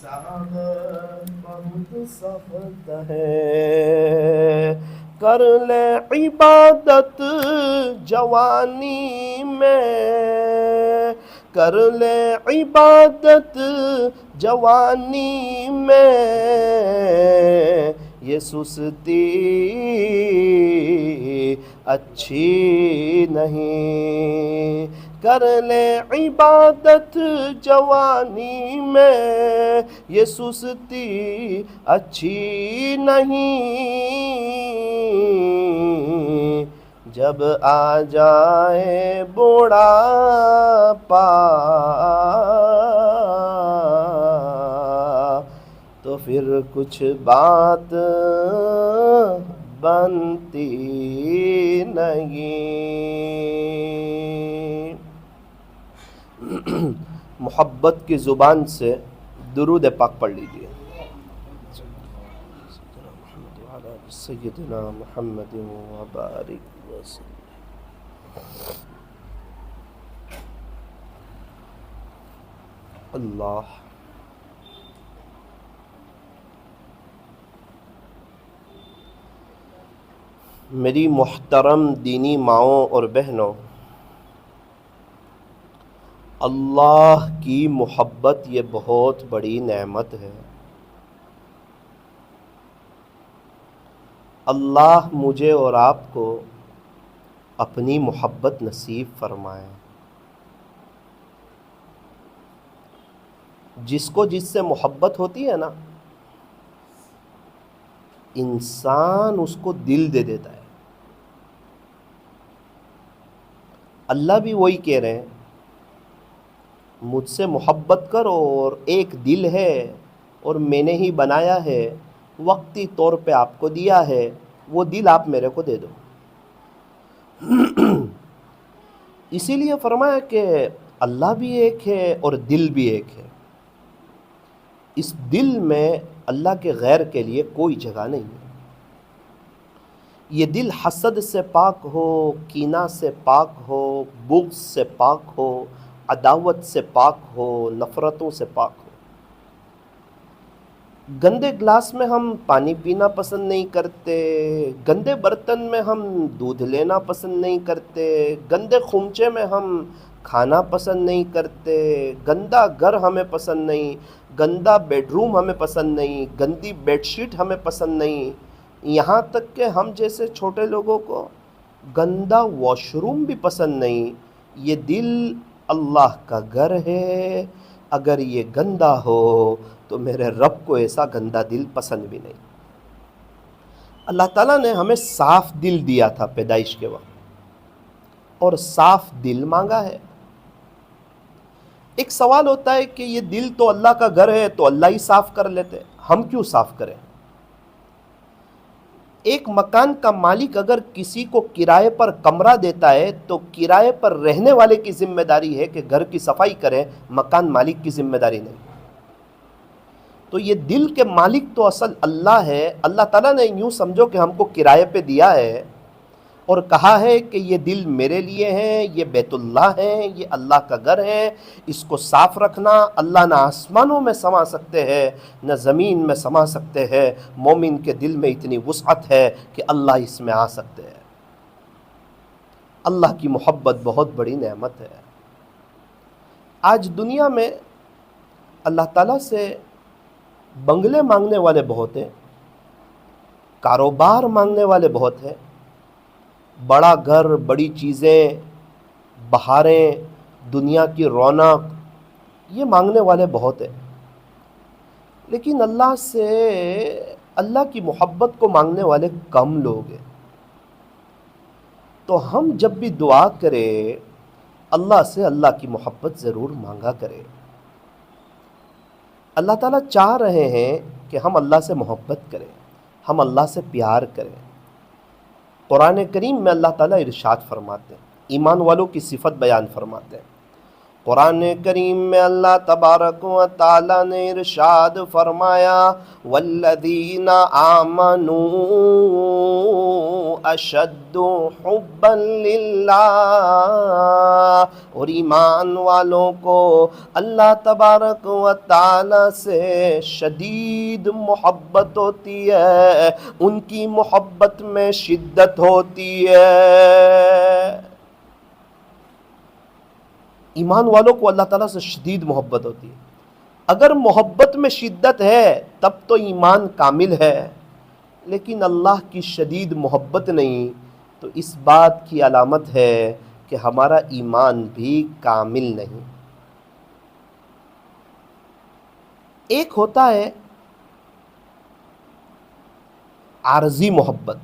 سعادت بہت سخت ہے، کر لے عبادت جوانی میں، کر لے عبادت جوانی میں، یہ سستی اچھی نہیں، کر لے عبادت جوانی میں، یہ سستی اچھی نہیں، جب آ جائے بڑھاپا تو پھر کچھ بات بنتی نہیں۔ محبت کی زبان سے درود پاک پڑھ لیجئے۔ سیدنا محمد وبارک وسلم۔ اللہ میری محترم دینی ماؤں اور بہنوں، اللہ کی محبت یہ بہت بڑی نعمت ہے۔ اللہ مجھے اور آپ کو اپنی محبت نصیب فرمائے۔ جس کو جس سے محبت ہوتی ہے نا، انسان اس کو دل دے دیتا ہے۔ اللہ بھی وہی کہہ رہے ہیں، مجھ سے محبت کرو، اور ایک دل ہے اور میں نے ہی بنایا ہے، وقتی طور پہ آپ کو دیا ہے، وہ دل آپ میرے کو دے دو۔ اسی لیے فرمایا کہ اللہ بھی ایک ہے اور دل بھی ایک ہے۔ اس دل میں اللہ کے غیر کے لیے کوئی جگہ نہیں ہے۔ یہ دل حسد سے پاک ہو، کینہ سے پاک ہو، بغض سے پاک ہو، عداوت سے پاک ہو، نفرتوں سے پاک ہو۔ گندے گلاس میں ہم پانی پینا پسند نہیں کرتے، گندے برتن میں ہم دودھ لینا پسند نہیں کرتے، گندے خونچے میں ہم کھانا پسند نہیں کرتے، گندا گھر ہمیں پسند نہیں، گندا بیڈ روم ہمیں پسند نہیں، گندی بیڈ شیٹ ہمیں پسند نہیں، یہاں تک کہ ہم جیسے چھوٹے لوگوں کو گندا واش روم بھی پسند نہیں۔ یہ دل اللہ کا گھر ہے، اگر یہ گندا ہو تو میرے رب کو ایسا گندا دل پسند بھی نہیں۔ اللہ تعالیٰ نے ہمیں صاف دل دیا تھا پیدائش کے وقت، اور صاف دل مانگا ہے۔ ایک سوال ہوتا ہے کہ یہ دل تو اللہ کا گھر ہے تو اللہ ہی صاف کر لیتے، ہم کیوں صاف کریں؟ ایک مکان کا مالک اگر کسی کو کرائے پر کمرہ دیتا ہے تو کرائے پر رہنے والے کی ذمہ داری ہے کہ گھر کی صفائی کرے، مکان مالک کی ذمہ داری نہیں۔ تو یہ دل کے مالک تو اصل اللہ ہے۔ اللہ تعالیٰ نے یوں سمجھو کہ ہم کو کرائے پہ دیا ہے اور کہا ہے کہ یہ دل میرے لیے ہیں، یہ بیت اللہ ہے، یہ اللہ کا گھر ہے، اس کو صاف رکھنا۔ اللہ نہ آسمانوں میں سما سکتے ہیں نہ زمین میں سما سکتے ہیں، مومن کے دل میں اتنی وسعت ہے کہ اللہ اس میں آ سکتے ہیں۔ اللہ کی محبت بہت بڑی نعمت ہے۔ آج دنیا میں اللہ تعالیٰ سے بنگلے مانگنے والے بہت ہیں، کاروبار مانگنے والے بہت ہیں، بڑا گھر، بڑی چیزیں، بہاریں، دنیا کی رونق، یہ مانگنے والے بہت ہیں، لیکن اللہ سے، اللہ کی محبت کو مانگنے والے کم لوگ ہیں۔ تو ہم جب بھی دعا کریں اللہ سے اللہ کی محبت ضرور مانگا کریں۔ اللہ تعالیٰ چاہ رہے ہیں کہ ہم اللہ سے محبت کریں، ہم اللہ سے پیار کریں۔ قرآن کریم میں اللہ تعالیٰ ارشاد فرماتے ہیں، ایمان والوں کی صفت بیان فرماتے ہیں، قرآن کریم میں اللہ تبارک و تعالی نے ارشاد فرمایا والذین آمنوا اشد حبا للہ، اور ایمان والوں کو اللہ تبارک و تعالی سے شدید محبت ہوتی ہے، ان کی محبت میں شدت ہوتی ہے۔ ایمان والوں کو اللہ تعالیٰ سے شدید محبت ہوتی ہے۔ اگر محبت میں شدت ہے تب تو ایمان کامل ہے، لیکن اللہ کی شدید محبت نہیں تو اس بات کی علامت ہے کہ ہمارا ایمان بھی کامل نہیں۔ ایک ہوتا ہے عارضی محبت،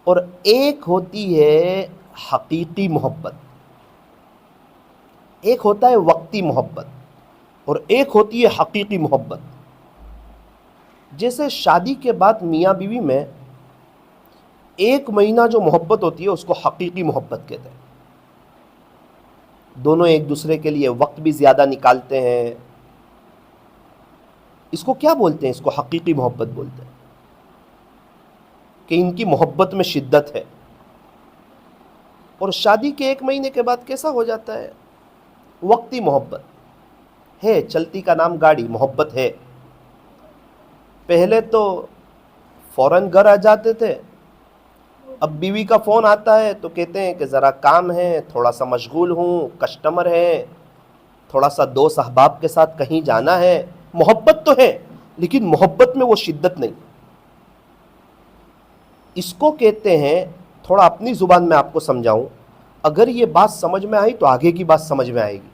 اور ایک ہوتی ہے حقیقی محبت۔ ایک ہوتا ہے وقتی محبت اور ایک ہوتی ہے حقیقی محبت۔ جیسے شادی کے بعد میاں بیوی میں ایک مہینہ جو محبت ہوتی ہے اس کو حقیقی محبت کہتے ہیں۔ دونوں ایک دوسرے کے لیے وقت بھی زیادہ نکالتے ہیں۔ اس کو کیا بولتے ہیں؟ اس کو حقیقی محبت بولتے ہیں، کہ ان کی محبت میں شدت ہے۔ اور شادی کے ایک مہینے کے بعد کیسا ہو جاتا ہے؟ وقتی محبت ہے، چلتی کا نام گاڑی محبت ہے۔ پہلے تو فوراً گھر آ جاتے تھے، اب بیوی کا فون آتا ہے تو کہتے ہیں کہ ذرا کام ہے، تھوڑا سا مشغول ہوں، کسٹمر ہے، تھوڑا سا دوست احباب کے ساتھ کہیں جانا ہے۔ محبت تو ہے لیکن محبت میں وہ شدت نہیں۔ اس کو کہتے ہیں، تھوڑا اپنی زبان میں آپ کو سمجھاؤں، اگر یہ بات سمجھ میں آئی تو آگے کی بات سمجھ میں آئے گی۔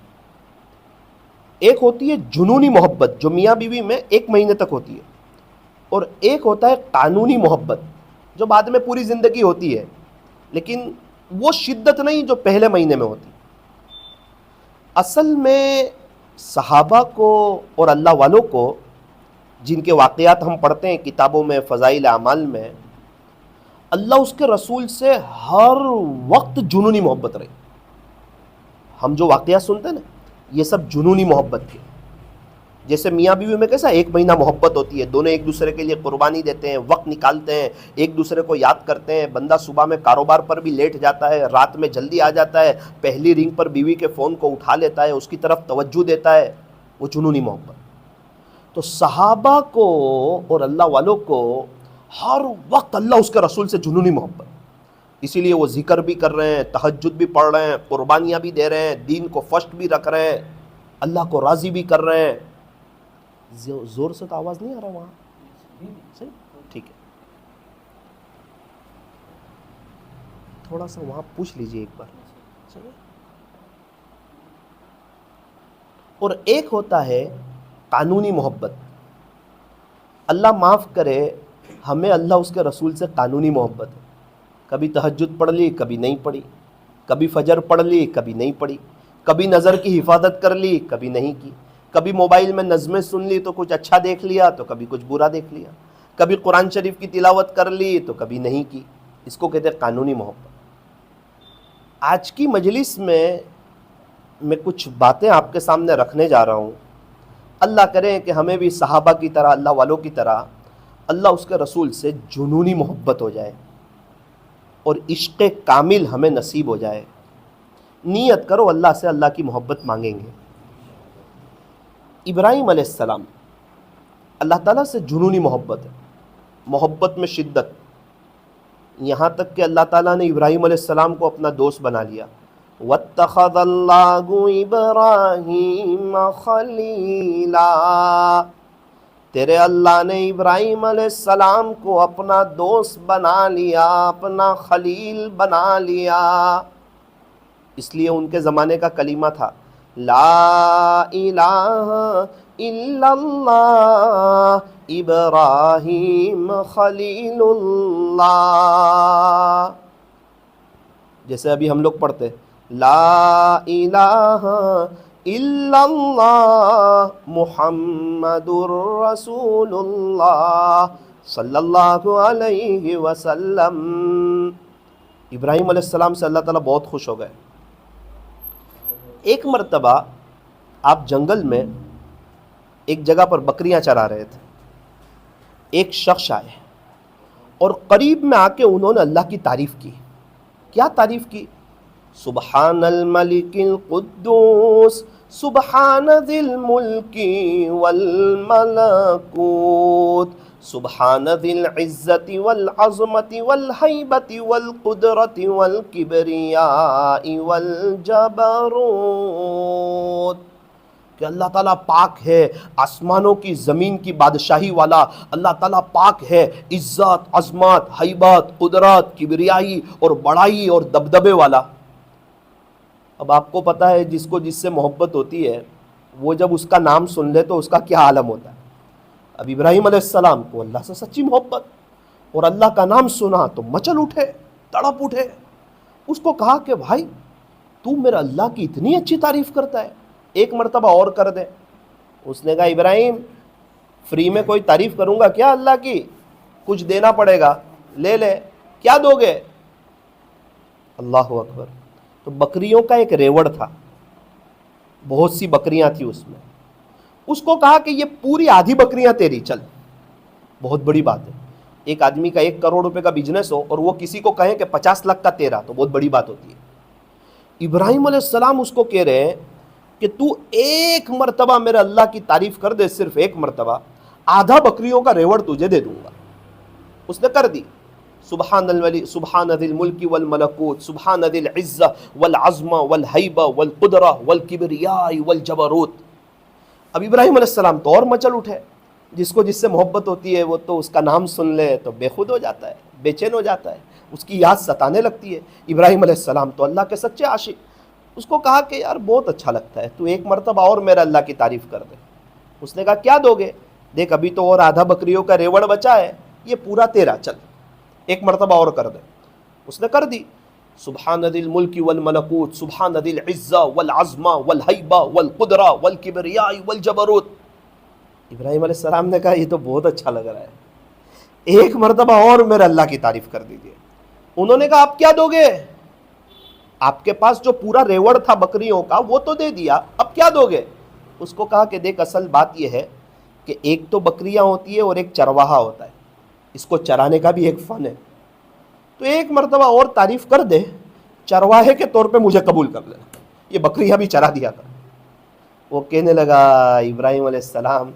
ایک ہوتی ہے جنونی محبت جو میاں بیوی میں ایک مہینے تک ہوتی ہے، اور ایک ہوتا ہے قانونی محبت جو بعد میں پوری زندگی ہوتی ہے، لیکن وہ شدت نہیں جو پہلے مہینے میں ہوتی۔ اصل میں صحابہ کو اور اللہ والوں کو، جن کے واقعات ہم پڑھتے ہیں کتابوں میں، فضائل اعمال میں، اللہ اس کے رسول سے ہر وقت جنونی محبت رہی۔ ہم جو واقعات سنتے ہیں نا، یہ سب جنونی محبت تھی۔ جیسے میاں بیوی میں کیسا ایک مہینہ محبت ہوتی ہے، دونوں ایک دوسرے کے لیے قربانی دیتے ہیں، وقت نکالتے ہیں، ایک دوسرے کو یاد کرتے ہیں۔ بندہ صبح میں کاروبار پر بھی لیٹ جاتا ہے، رات میں جلدی آ جاتا ہے، پہلی رنگ پر بیوی کے فون کو اٹھا لیتا ہے، اس کی طرف توجہ دیتا ہے، وہ جنونی محبت۔ تو صحابہ کو اور اللہ والوں کو ہر وقت اللہ اس کے رسول سے جنونی محبت، اسی لیے وہ ذکر بھی کر رہے ہیں، تہجد بھی پڑھ رہے ہیں، قربانیاں بھی دے رہے ہیں، دین کو فرسٹ بھی رکھ رہے ہیں، اللہ کو راضی بھی کر رہے ہیں۔ زور سے تو آواز نہیں آ رہا وہاں؟ صحیح؟ ٹھیک ہے، تھوڑا سا وہاں پوچھ لیجئے ایک بار۔ اور ایک ہوتا ہے قانونی محبت۔ اللہ معاف کرے، ہمیں اللہ اس کے رسول سے قانونی محبت ہے۔ کبھی تہجد پڑھ لی، کبھی نہیں پڑھی، کبھی فجر پڑھ لی، کبھی نہیں پڑھی، کبھی نظر کی حفاظت کر لی، کبھی نہیں کی، کبھی موبائل میں نظمیں سن لی تو کچھ اچھا دیکھ لیا تو کبھی کچھ برا دیکھ لیا، کبھی قرآن شریف کی تلاوت کر لی تو کبھی نہیں کی۔ اس کو کہتے ہیں قانونی محبت۔ آج کی مجلس میں کچھ باتیں آپ کے سامنے رکھنے جا رہا ہوں۔ اللہ کرے کہ ہمیں بھی صحابہ کی طرح، اللہ والوں کی طرح، اللہ اس کے رسول سے جنونی محبت ہو جائے اور عشق کامل ہمیں نصیب ہو جائے۔ نیت کرو اللہ سے اللہ کی محبت مانگیں گے۔ ابراہیم علیہ السلام، اللہ تعالیٰ سے جنونی محبت ہے، محبت میں شدت، یہاں تک کہ اللہ تعالیٰ نے ابراہیم علیہ السلام کو اپنا دوست بنا لیا۔ وَاتَّخَذَ اللَّهُ إِبْرَاهِيمَ خَلِيلًا، تیرے اللہ نے ابراہیم علیہ السلام کو اپنا دوست بنا لیا، اپنا خلیل بنا لیا۔ اس لیے ان کے زمانے کا کلمہ تھا، لا الہ الا اللہ ابراہیم خلیل اللہ۔ جیسے ابھی ہم لوگ پڑھتے لا الہ الا اللہ محمد الرسول اللہ صلی اللہ علیہ وسلم۔ ابراہیم علیہ السلام سے اللہ تعالیٰ بہت خوش ہو گئے، ایک مرتبہ آپ جنگل میں ایک جگہ پر بکریاں چرا رہے تھے، ایک شخص آئے اور قریب میں آ کے انہوں نے اللہ کی تعریف کی. کیا تعریف کی؟ سبحان الملک القدوس سبحان ذی الملک والملکوت سبحان ذی العزت والعظمت والہیبت والقدرت والکبریاء والجبروت. کہ اللہ تعالیٰ پاک ہے، آسمانوں کی زمین کی بادشاہی والا اللہ تعالیٰ پاک ہے، عزت، عظمت، ہیبت، قدرت، کبریائی اور بڑائی اور دبدبے والا. اب آپ کو پتہ ہے جس کو جس سے محبت ہوتی ہے وہ جب اس کا نام سن لے تو اس کا کیا عالم ہوتا ہے. اب ابراہیم علیہ السلام کو اللہ سے سچی محبت اور اللہ کا نام سنا تو مچل اٹھے، تڑپ اٹھے. اس کو کہا کہ بھائی تو میرا اللہ کی اتنی اچھی تعریف کرتا ہے، ایک مرتبہ اور کر دے. اس نے کہا ابراہیم فری میں کوئی تعریف کروں گا کیا اللہ کی؟ کچھ دینا پڑے گا، لے لے. کیا دو گے؟ اللہ اکبر. تو بکریوں کا ایک ریوڑ تھا، بہت سی بکریاں تھیں اس میں. اس کو کہا کہ یہ پوری آدھی بکریاں تیری، چل. بہت بڑی بات ہے. ایک آدمی کا 1 کروڑ روپے کا بزنس ہو اور وہ کسی کو کہیں کہ 50 لاکھ کا تیرا، تو بہت بڑی بات ہوتی ہے. ابراہیم علیہ السلام اس کو کہہ رہے ہیں کہ تو ایک مرتبہ میرے اللہ کی تعریف کر دے، صرف ایک مرتبہ، آدھا بکریوں کا ریوڑ تجھے دے دوں گا. اس نے کر دی. سبحان الملک سبحان ذی الملک والملکوت سبحان ذی العزہ والعظمہ والہیبہ والقدرہ والکبریاء والجبروت. اب ابراہیم علیہ السلام تو اور مچل اٹھے. جس کو جس سے محبت ہوتی ہے وہ تو اس کا نام سن لے تو بے خود ہو جاتا ہے، بے چین ہو جاتا ہے، اس کی یاد ستانے لگتی ہے. ابراہیم علیہ السلام تو اللہ کے سچے عاشق. اس کو کہا کہ یار بہت اچھا لگتا ہے، تو ایک مرتبہ اور میرا اللہ کی تعریف کر دے. اس نے کہا کیا دو گے؟ دیکھ ابھی تو اور آدھا بکریوں کا ریوڑ بچا ہے، یہ پورا تیرا، چل ایک مرتبہ اور کر دے. اس نے کر دی. سبحان ذی الملک والملکوت سبحان ذی العزہ والعظمہ والہیبہ والقدرہ والکبریاء والجبروت. ابراہیم علیہ السلام نے کہا یہ تو بہت اچھا لگ رہا ہے، ایک مرتبہ اور میرے اللہ کی تعریف کر دیجیے. انہوں نے کہا آپ کیا دو گے؟ آپ کے پاس جو پورا ریوڑ تھا بکریوں کا وہ تو دے دیا، اب کیا دو گے؟ اس کو کہا کہ دیکھ اصل بات یہ ہے کہ ایک تو بکریاں ہوتی ہے اور ایک چرواہا ہوتا ہے، اس کو چرانے کا بھی ایک فن ہے. تو ایک مرتبہ اور تعریف کر دے، چرواہے کے طور پہ مجھے قبول کر لینا، یہ بکریاں بھی چرا دیا کر. وہ کہنے لگا ابراہیم علیہ السلام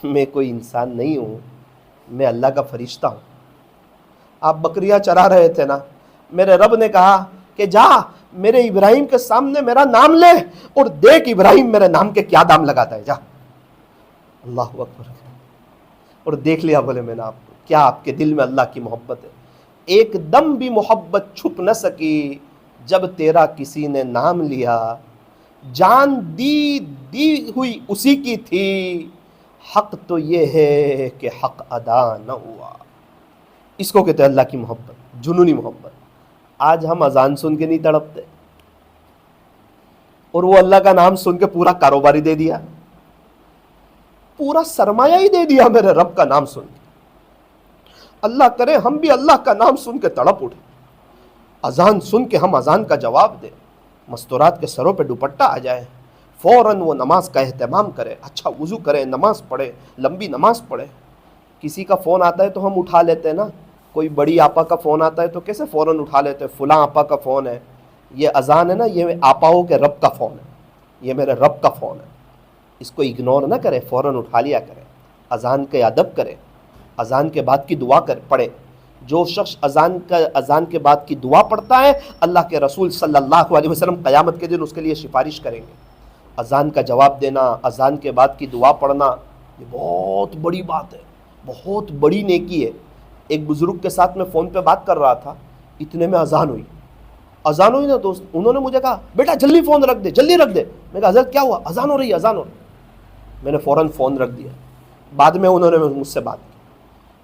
میں کوئی انسان نہیں ہوں، میں اللہ کا فرشتہ ہوں. آپ بکریاں چرا رہے تھے نا، میرے رب نے کہا کہ جا میرے ابراہیم کے سامنے میرا نام لے اور دیکھ ابراہیم میرے نام کے کیا دام لگاتا ہے. جا. اللہ اکبر. اور دیکھ لیا بولے میں نے آپ کو کیا آپ کے دل میں اللہ کی محبت ہے. ایک دم بھی محبت چھپ نہ سکی جب تیرا کسی نے نام لیا. جان دی ہوئی اسی کی تھی، حق تو یہ ہے کہ حق ادا نہ ہوا. اس کو کہتے ہیں اللہ کی محبت، جنونی محبت. آج ہم اذان سن کے نہیں تڑپتے، اور وہ اللہ کا نام سن کے پورا کاروبار ہی دے دیا، پورا سرمایہ ہی دے دیا میرے رب کا نام سن کے. اللہ کرے ہم بھی اللہ کا نام سن کے تڑپ اٹھے، اذان سن کے ہم اذان کا جواب دیں، مستورات کے سروں پہ دوپٹہ آ جائے، فوراً وہ نماز کا اہتمام کرے، اچھا وضو کرے، نماز پڑھے، لمبی نماز پڑھے. کسی کا فون آتا ہے تو ہم اٹھا لیتے ہیں نا، کوئی بڑی آپا کا فون آتا ہے تو کیسے فوراً اٹھا لیتے ہیں، فلاں آپا کا فون ہے. یہ اذان ہے نا، یہ آپاؤں کے رب کا فون ہے، یہ میرے رب کا فون ہے. اس کو اگنور نہ کرے، فوراً اٹھا لیا کرے، اذان کے ادب کرے، اذان کے بعد کی دعا پڑھے. جو شخص اذان کے بعد کی دعا پڑھتا ہے اللہ کے رسول صلی اللہ علیہ وسلم قیامت کے دن اس کے لیے سفارش کریں گے. اذان کا جواب دینا، اذان کے بعد کی دعا پڑھنا، یہ بہت بڑی بات ہے، بہت بڑی نیکی ہے. ایک بزرگ کے ساتھ میں فون پہ بات کر رہا تھا، اتنے میں اذان ہوئی نا دوست. انہوں نے مجھے کہا بیٹا جلدی فون رکھ دے، جلدی رکھ دے. میں کہا حضرت کیا ہوا؟ اذان ہو رہی ہے، اذان ہو رہی ہے. میں نے فوراً فون رکھ دیا. بعد میں انہوں نے مجھ سے بات کی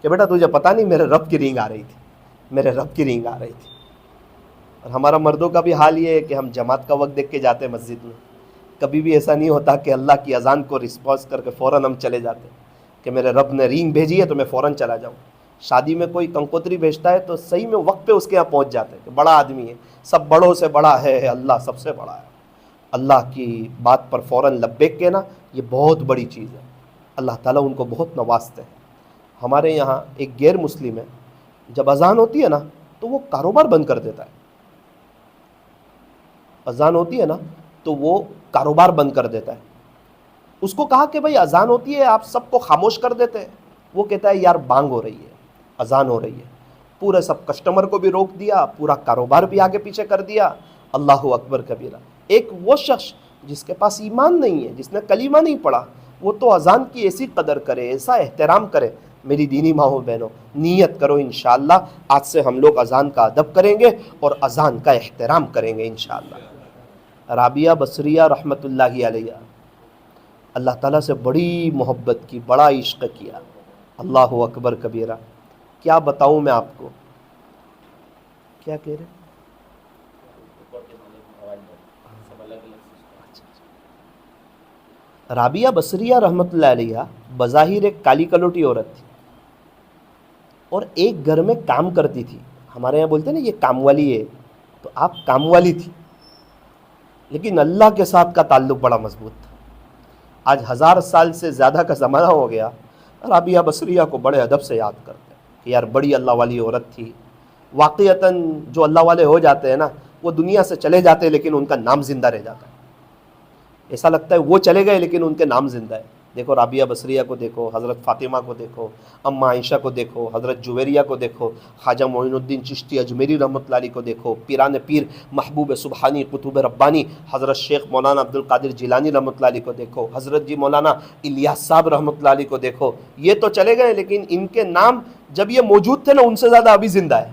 کہ بیٹا تجھے پتہ نہیں میرے رب کی رینگ آ رہی تھی، میرے رب کی رینگ آ رہی تھی. اور ہمارا مردوں کا بھی حال یہ ہے کہ ہم جماعت کا وقت دیکھ کے جاتے ہیں مسجد میں. کبھی بھی ایسا نہیں ہوتا کہ اللہ کی اذان کو رسپانس کر کے فوراً ہم چلے جاتے کہ میرے رب نے رینگ بھیجی ہے تو میں فوراً چلا جاؤں. شادی میں کوئی کنکوتری بھیجتا ہے تو صحیح میں وقت پہ اس کے یہاں پہنچ جاتے ہیں کہ بڑا آدمی ہے، سب بڑوں سے بڑا ہے اللہ، سب سے بڑا ہے. اللہ کی بات پر فوراً لبیک کہنا یہ بہت بڑی چیز ہے. اللہ تعالیٰ ان کو بہت نوازتے ہیں. ہمارے یہاں ایک غیر مسلم ہے، جب اذان ہوتی ہے نا تو وہ کاروبار بند کر دیتا ہے. اذان ہوتی ہے نا تو وہ کاروبار بند کر دیتا ہے. اس کو کہا کہ بھائی اذان ہوتی ہے آپ سب کو خاموش کر دیتے ہیں. وہ کہتا ہے یار بانگ ہو رہی ہے، اذان ہو رہی ہے. پورے سب کسٹمر کو بھی روک دیا، پورا کاروبار بھی آگے پیچھے کر دیا. اللہ اکبر کبیرہ. ایک وہ شخص جس کے پاس ایمان نہیں ہے، جس نے کلمہ نہیں پڑھا، وہ تو اذان کی ایسی قدر کرے، ایسا احترام کرے. میری دینی ماؤں بہنوں، نیت کرو انشاءاللہ آج سے ہم لوگ اذان کا ادب کریں گے اور اذان کا احترام کریں گے انشاءاللہ. رابعہ بصریہ رحمۃ اللہ علیہ اللہ تعالیٰ سے بڑی محبت کی، بڑا عشق کیا. اللہ اکبر کبیرہ. کیا بتاؤں میں آپ کو، کیا کہہ رہے؟ رابعہ بصریہ رحمۃ اللہ علیہ بظاہر ایک کالی کلوٹی عورت تھی اور ایک گھر میں کام کرتی تھی. ہمارے یہاں بولتے ہیں نا یہ کام والی ہے، تو آپ کام والی تھی، لیکن اللہ کے ساتھ کا تعلق بڑا مضبوط تھا. آج 1000 سال سے زیادہ کا زمانہ ہو گیا، رابعہ بصریہ کو بڑے ادب سے یاد کرتے ہیں کہ یار بڑی اللہ والی عورت تھی. واقعتاً جو اللہ والے ہو جاتے ہیں نا وہ دنیا سے چلے جاتے ہیں لیکن ان کا نام زندہ رہ جاتا ہے. ایسا لگتا ہے وہ چلے گئے لیکن ان کے نام زندہ ہے. دیکھو رابعہ بصریہ کو دیکھو، حضرت فاطمہ کو دیکھو، اماں عائشہ کو دیکھو، حضرت جویریہ کو دیکھو، خواجہ معین الدین چشتی اجمیری رحمۃ اللہ علیہ کو دیکھو، پیران پیر محبوب سبحانی قطب ربانی حضرت شیخ مولانا عبد القادر جیلانی رحمۃ اللہ علیہ کو دیکھو، حضرت جی مولانا الیاس صاحب رحمۃ اللہ علیہ کو دیکھو. یہ تو چلے گئے لیکن ان کے نام جب یہ موجود تھے نا ان سے زیادہ ابھی زندہ ہے،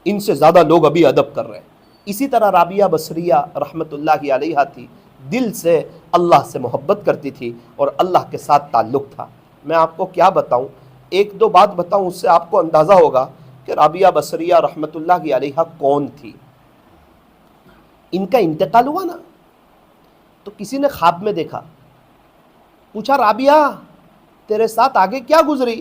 ان سے زیادہ لوگ ابھی ادب کر رہے ہیں. اسی طرح رابعہ بصریہ رحمۃ اللہ علیہ تھی، دل سے اللہ سے محبت کرتی تھی اور اللہ کے ساتھ تعلق تھا. میں آپ کو کیا بتاؤں، ایک دو بات بتاؤں اس سے آپ کو اندازہ ہوگا کہ رابعہ بصریہ رحمۃ اللہ علیہ کون تھی. ان کا انتقال ہوا نا تو کسی نے خواب میں دیکھا، پوچھا رابعہ تیرے ساتھ آگے کیا گزری؟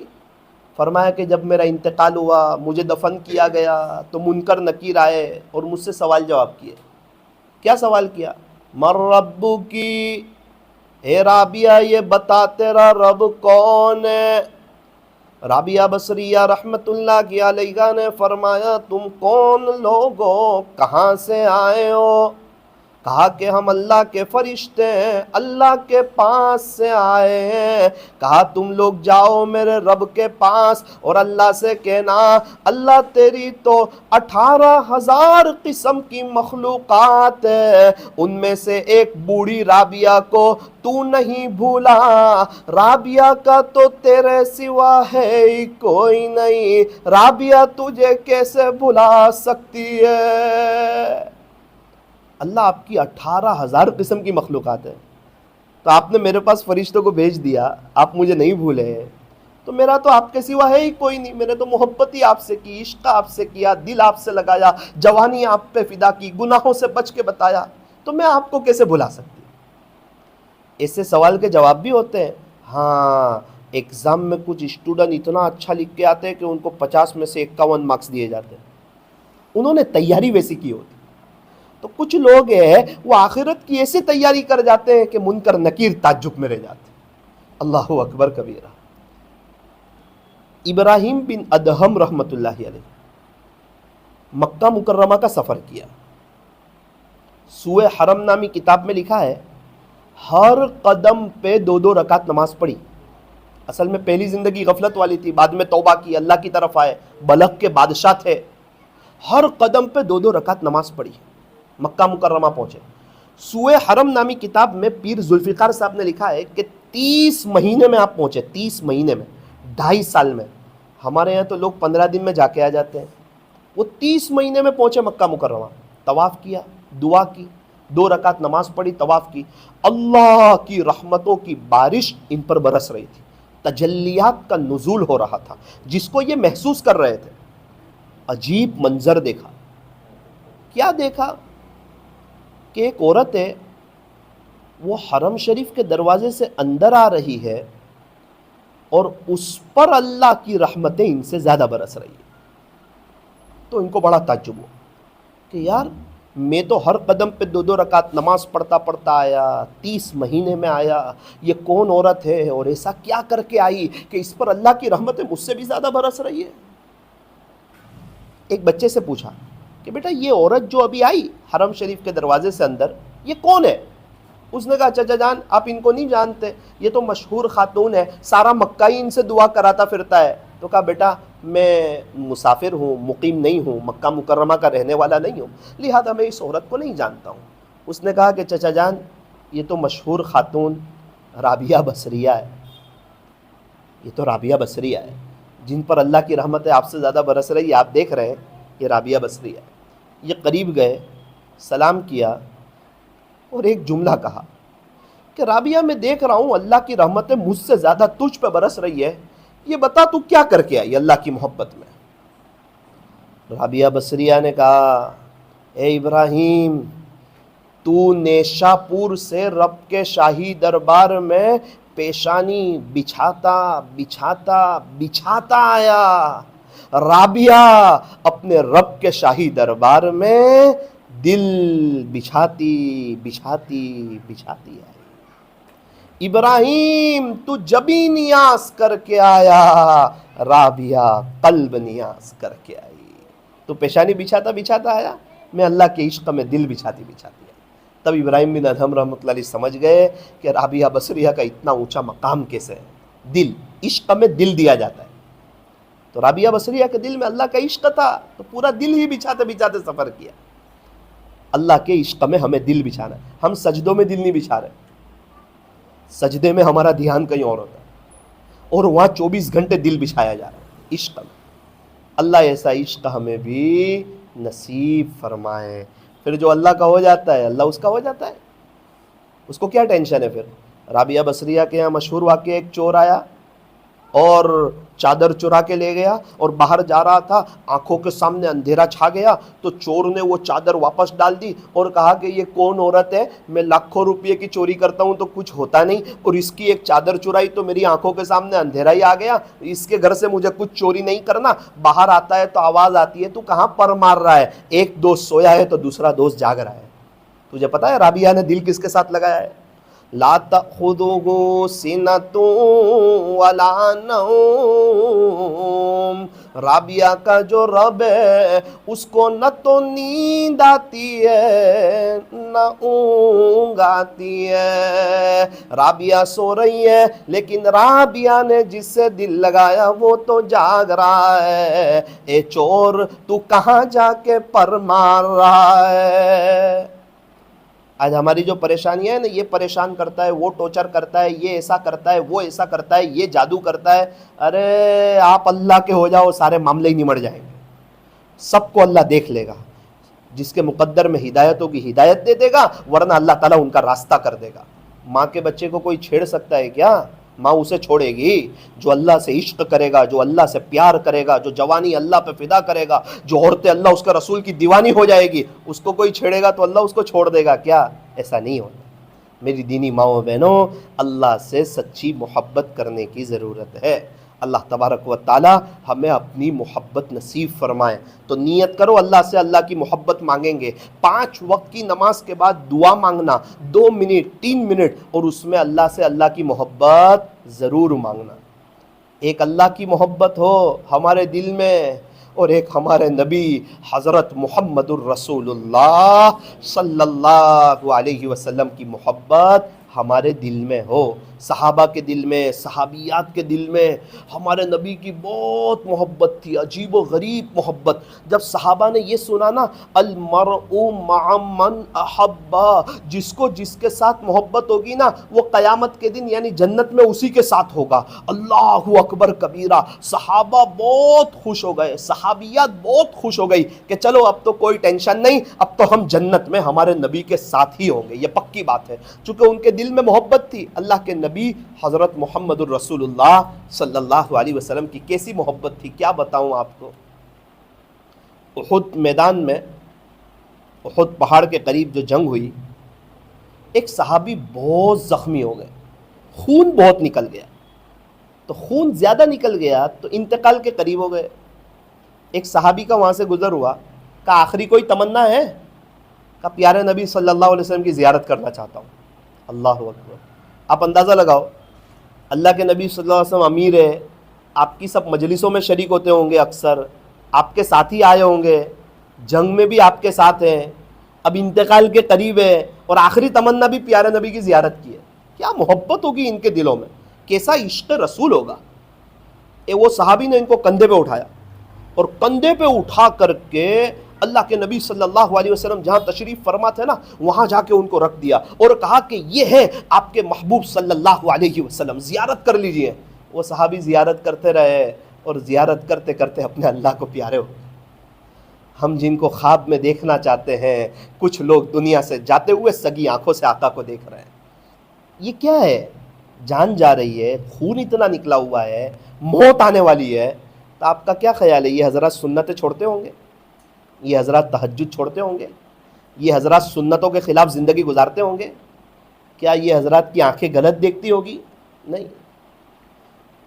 فرمایا کہ جب میرا انتقال ہوا، مجھے دفن کیا گیا تو منکر نکیر آئے اور مجھ سے سوال جواب کیے. کیا سوال کیا؟ مر ربو کی، اے رابعہ یہ بتا تیرا رب کون ہے؟ رابعہ بصریہ رحمت اللہ علیہ نے فرمایا تم کون لوگ ہو، کہاں سے آئے ہو؟ کہا کہ ہم اللہ کے فرشتے ہیں، اللہ کے پاس سے آئے ہیں. کہا تم لوگ جاؤ میرے رب کے پاس اور اللہ سے کہنا اللہ تیری تو 18,000 قسم کی مخلوقات ہے، ان میں سے ایک بوڑھی رابعہ کو تو نہیں بھولا، رابعہ کا تو تیرے سوا ہے ہی کوئی نہیں، رابعہ تجھے کیسے بھلا سکتی ہے؟ اللہ آپ کی 18,000 قسم کی مخلوقات ہے، تو آپ نے میرے پاس فرشتوں کو بھیج دیا، آپ مجھے نہیں بھولے، تو میرا تو آپ کے سوا ہے ہی کوئی نہیں. میں نے تو محبت ہی آپ سے کی، عشق آپ سے کیا، دل آپ سے لگایا، جوانی آپ پہ فدا کی، گناہوں سے بچ کے بتایا، تو میں آپ کو کیسے بھلا سکتی؟ ایسے سوال کے جواب بھی ہوتے ہیں. ہاں ایگزام میں کچھ اسٹوڈنٹ اتنا اچھا لکھ کے آتے ہیں کہ ان کو 50 میں سے 51 مارکس دیے جاتے ہیں، انہوں نے تیاری ویسی کی ہوتی. تو کچھ لوگ ہیں وہ آخرت کی ایسی تیاری کر جاتے ہیں کہ منکر نکیر تعجب میں رہ جاتے ہیں. اللہ اکبر کبیرہ. ابراہیم بن ادہم رحمۃ اللہ علیہ مکہ مکرمہ کا سفر کیا. سوئے حرم نامی کتاب میں لکھا ہے ہر قدم پہ 2 رکعت نماز پڑھی. اصل میں پہلی زندگی غفلت والی تھی، بعد میں توبہ کی، اللہ کی طرف آئے، بلغ کے بادشاہ تھے. ہر قدم پہ 2 رکعت نماز پڑھی. مکہ مکرمہ پہنچے. سوئے حرم نامی کتاب میں پیر ذوالفقار صاحب نے لکھا ہے کہ 30 مہینے میں آپ پہنچے، 30 مہینے میں، 2.5 سال میں. ہمارے یہاں تو لوگ 15 دن میں جا کے آ جاتے ہیں، وہ 30 مہینے میں پہنچے مکہ مکرمہ. طواف کیا، دعا کی، 2 رکعت نماز پڑھی، طواف کی. اللہ کی رحمتوں کی بارش ان پر برس رہی تھی، تجلیات کا نزول ہو رہا تھا جس کو یہ محسوس کر رہے تھے. عجیب منظر دیکھا. کیا دیکھا کہ ایک عورت ہے وہ حرم شریف کے دروازے سے اندر آ رہی ہے اور اس پر اللہ کی رحمتیں ان سے زیادہ برس رہی ہیں. تو ان کو بڑا تعجب ہوا کہ یار میں تو ہر قدم پہ 2 رکعت نماز پڑھتا آیا، 30 مہینے میں آیا، یہ کون عورت ہے اور ایسا کیا کر کے آئی کہ اس پر اللہ کی رحمت مجھ سے بھی زیادہ برس رہی ہے؟ ایک بچے سے پوچھا کہ بیٹا یہ عورت جو ابھی آئی حرم شریف کے دروازے سے اندر، یہ کون ہے؟ اس نے کہا چچا جان آپ ان کو نہیں جانتے، یہ تو مشہور خاتون ہے، سارا مکہ ہی ان سے دعا کراتا پھرتا ہے۔ تو کہا بیٹا میں مسافر ہوں، مقیم نہیں ہوں، مکہ مکرمہ کا رہنے والا نہیں ہوں، لہذا میں اس عورت کو نہیں جانتا ہوں۔ اس نے کہا کہ چچا جان یہ تو مشہور خاتون رابعہ بصریہ ہے، یہ تو رابعہ بصریہ ہے جن پر اللہ کی رحمت ہے آپ سے زیادہ برس رہی ہے، آپ دیکھ رہے ہیں یہ رابعہ بصریہ ہے۔ یہ قریب گئے، سلام کیا اور ایک جملہ کہا کہ رابعہ میں دیکھ رہا ہوں اللہ کی رحمتیں مجھ سے زیادہ تجھ پہ برس رہی ہے، یہ بتا تو کیا کر کے آئی اللہ کی محبت میں؟ رابعہ بصریہ نے کہا اے ابراہیم تو نیشا پور سے رب کے شاہی دربار میں پیشانی بچھاتا بچھاتا بچھاتا آیا، رابعہ اپنے رب کے شاہی دربار میں دل بچھاتی بچھاتی بچھاتی آئی۔ ابراہیم تو جبی نیاز کر کے آیا، رابعہ قلب نیاز کر کے آئی۔ تو پیشانی بچھاتا بچھاتا آیا، میں اللہ کے عشق میں دل بچھاتی بچھاتی آئی۔ تب ابراہیم بن ادہم رحمۃ اللہ علیہ سمجھ گئے کہ رابعہ بصریہ کا اتنا اونچا مقام کیسے ہے، دل، عشق میں دل دیا جاتا ہے۔ تو رابعہ بصریہ کے دل میں اللہ کا عشق تھا تو پورا دل ہی بچھاتے بچھاتے سفر کیا۔ اللہ کے عشق میں ہمیں دل بچھانا ہے، ہم سجدوں میں دل نہیں بچھا رہے، سجدے میں ہمارا دھیان کہیں اور ہوتا ہے اور وہاں 24 گھنٹے دل بچھایا جا رہا ہے عشق میں۔ اللہ ایسا عشق ہمیں بھی نصیب فرمائے۔ پھر جو اللہ کا ہو جاتا ہے اللہ اس کا ہو جاتا ہے، اس کو کیا ٹینشن ہے پھر۔ رابعہ بصریہ کے یہاں مشہور واقعہ، ایک چور آیا اور چادر چرا کے لے گیا اور باہر جا رہا تھا، آنکھوں کے سامنے اندھیرا چھا گیا تو چور نے وہ چادر واپس ڈال دی اور کہا کہ یہ کون عورت ہے، میں لاکھوں روپے کی چوری کرتا ہوں تو کچھ ہوتا نہیں اور اس کی ایک چادر چرائی تو میری آنکھوں کے سامنے اندھیرا ہی آ گیا، اس کے گھر سے مجھے کچھ چوری نہیں کرنا۔ باہر آتا ہے تو آواز آتی ہے تو کہاں پر مار رہا ہے، ایک دوست سویا ہے تو دوسرا دوست جاگ رہا ہے۔ تجھے پتا ہے رابعہ نے دل کس کے ساتھ لگایا ہے؟ لا تأخذہ سنۃ ولا نوم، رابعہ کا جو رب ہے اس کو نہ تو نیند آتی ہے نہ اونگ آتی ہے۔ رابعہ سو رہی ہے لیکن رابعہ نے جس سے دل لگایا وہ تو جاگ رہا ہے۔ اے چور تو کہاں جا کے پر مار رہا ہے؟ آج ہماری جو پریشانیاں ہیں نا، یہ پریشان کرتا ہے، وہ ٹورچر کرتا ہے، یہ ایسا کرتا ہے، وہ ایسا کرتا ہے، یہ جادو کرتا ہے۔ ارے آپ اللہ کے ہو جاؤ، سارے معاملے ہی نمٹ جائیں گے، سب کو اللہ دیکھ لے گا۔ جس کے مقدر میں ہدایت ہوگی ہدایت دے دے گا، ورنہ اللہ تعالیٰ ان کا راستہ کر دے گا۔ ماں کے بچے کو کوئی چھیڑ سکتا ہے کیا؟ ماں اسے چھوڑے گی؟ جو اللہ سے عشق کرے گا، جو اللہ سے پیار کرے گا، جو جوانی اللہ پہ فدا کرے گا، جو عورتیں اللہ اس کے رسول کی دیوانی ہو جائے گی، اس کو کوئی چھیڑے گا تو اللہ اس کو چھوڑ دے گا کیا؟ ایسا نہیں ہوتا۔ میری دینی ماؤں بہنوں، اللہ سے سچی محبت کرنے کی ضرورت ہے۔ اللہ تبارک و تعالی ہمیں اپنی محبت نصیب فرمائے۔ تو نیت کرو اللہ سے اللہ کی محبت مانگیں گے۔ 5 وقت کی نماز کے بعد دعا مانگنا، 2 منٹ 3 منٹ، اور اس میں اللہ سے اللہ کی محبت ضرور مانگنا۔ ایک اللہ کی محبت ہو ہمارے دل میں اور ایک ہمارے نبی حضرت محمد الرسول اللہ صلی اللہ علیہ وسلم کی محبت ہمارے دل میں ہو۔ صحابہ کے دل میں، صحابیات کے دل میں ہمارے نبی کی بہت محبت تھی، عجیب و غریب محبت۔ جب صحابہ نے یہ سنا نا، المرء مع من احبا، جس کو جس کے ساتھ محبت ہوگی نا وہ قیامت کے دن یعنی جنت میں اسی کے ساتھ ہوگا۔ اللہ اکبر کبیرہ۔ صحابہ بہت خوش ہو گئے، صحابیات بہت خوش ہو گئی کہ چلو اب تو کوئی ٹینشن نہیں، اب تو ہم جنت میں ہمارے نبی کے ساتھ ہی ہوں گے، یہ پکی بات ہے۔ چونکہ ان کے دل میں محبت تھی اللہ کے نبی حضرت محمد الرسول اللہ صلی اللہ علیہ وسلم کی کیسی محبت تھی، کیا بتاؤں آپ کو۔ احد میدان میں، احد پہاڑ کے قریب جو جنگ ہوئی، ایک صحابی بہت زخمی ہو گئے، خون بہت نکل گیا، تو خون زیادہ نکل گیا تو انتقال کے قریب ہو گئے۔ ایک صحابی کا وہاں سے گزر ہوا، کہ آخری کوئی تمنا ہے؟ کہا پیارے نبی صلی اللہ علیہ وسلم کی زیارت کرنا چاہتا ہوں۔ اللہ اکبر۔ آپ اندازہ لگاؤ، اللہ کے نبی صلی اللہ علیہ وسلم امیر ہے، آپ کی سب مجلسوں میں شریک ہوتے ہوں گے، اکثر آپ کے ساتھی آئے ہوں گے، جنگ میں بھی آپ کے ساتھ ہیں، اب انتقال کے قریب ہے، اور آخری تمنا بھی پیارے نبی کی زیارت کی ہے۔ کیا محبت ہوگی ان کے دلوں میں، کیسا عشق رسول ہوگا۔ وہ صحابی نے ان کو کندھے پہ اٹھایا، اور کندھے پہ اٹھا کر کے اللہ کے نبی صلی اللہ علیہ وسلم جہاں تشریف فرما تھے نا، وہاں جا کے ان کو رکھ دیا اور کہا کہ یہ ہے آپ کے محبوب صلی اللہ علیہ وسلم، زیارت کر لیجئے۔ وہ صحابی زیارت کرتے رہے، اور زیارت کرتے کرتے اپنے اللہ کو پیارے ہو گئے۔ ہم جن کو خواب میں دیکھنا چاہتے ہیں، کچھ لوگ دنیا سے جاتے ہوئے سگی آنکھوں سے آقا کو دیکھ رہے ہیں۔ یہ کیا ہے؟ جان جا رہی ہے، خون اتنا نکلا ہوا ہے، موت آنے والی ہے، تو آپ کا کیا خیال ہے؟ یہ حضرات سنتیں چھوڑتے ہوں گے؟ یہ حضرات تہجد چھوڑتے ہوں گے؟ یہ حضرات سنتوں کے خلاف زندگی گزارتے ہوں گے؟ کیا یہ حضرات کی آنکھیں غلط دیکھتی ہوگی؟ نہیں۔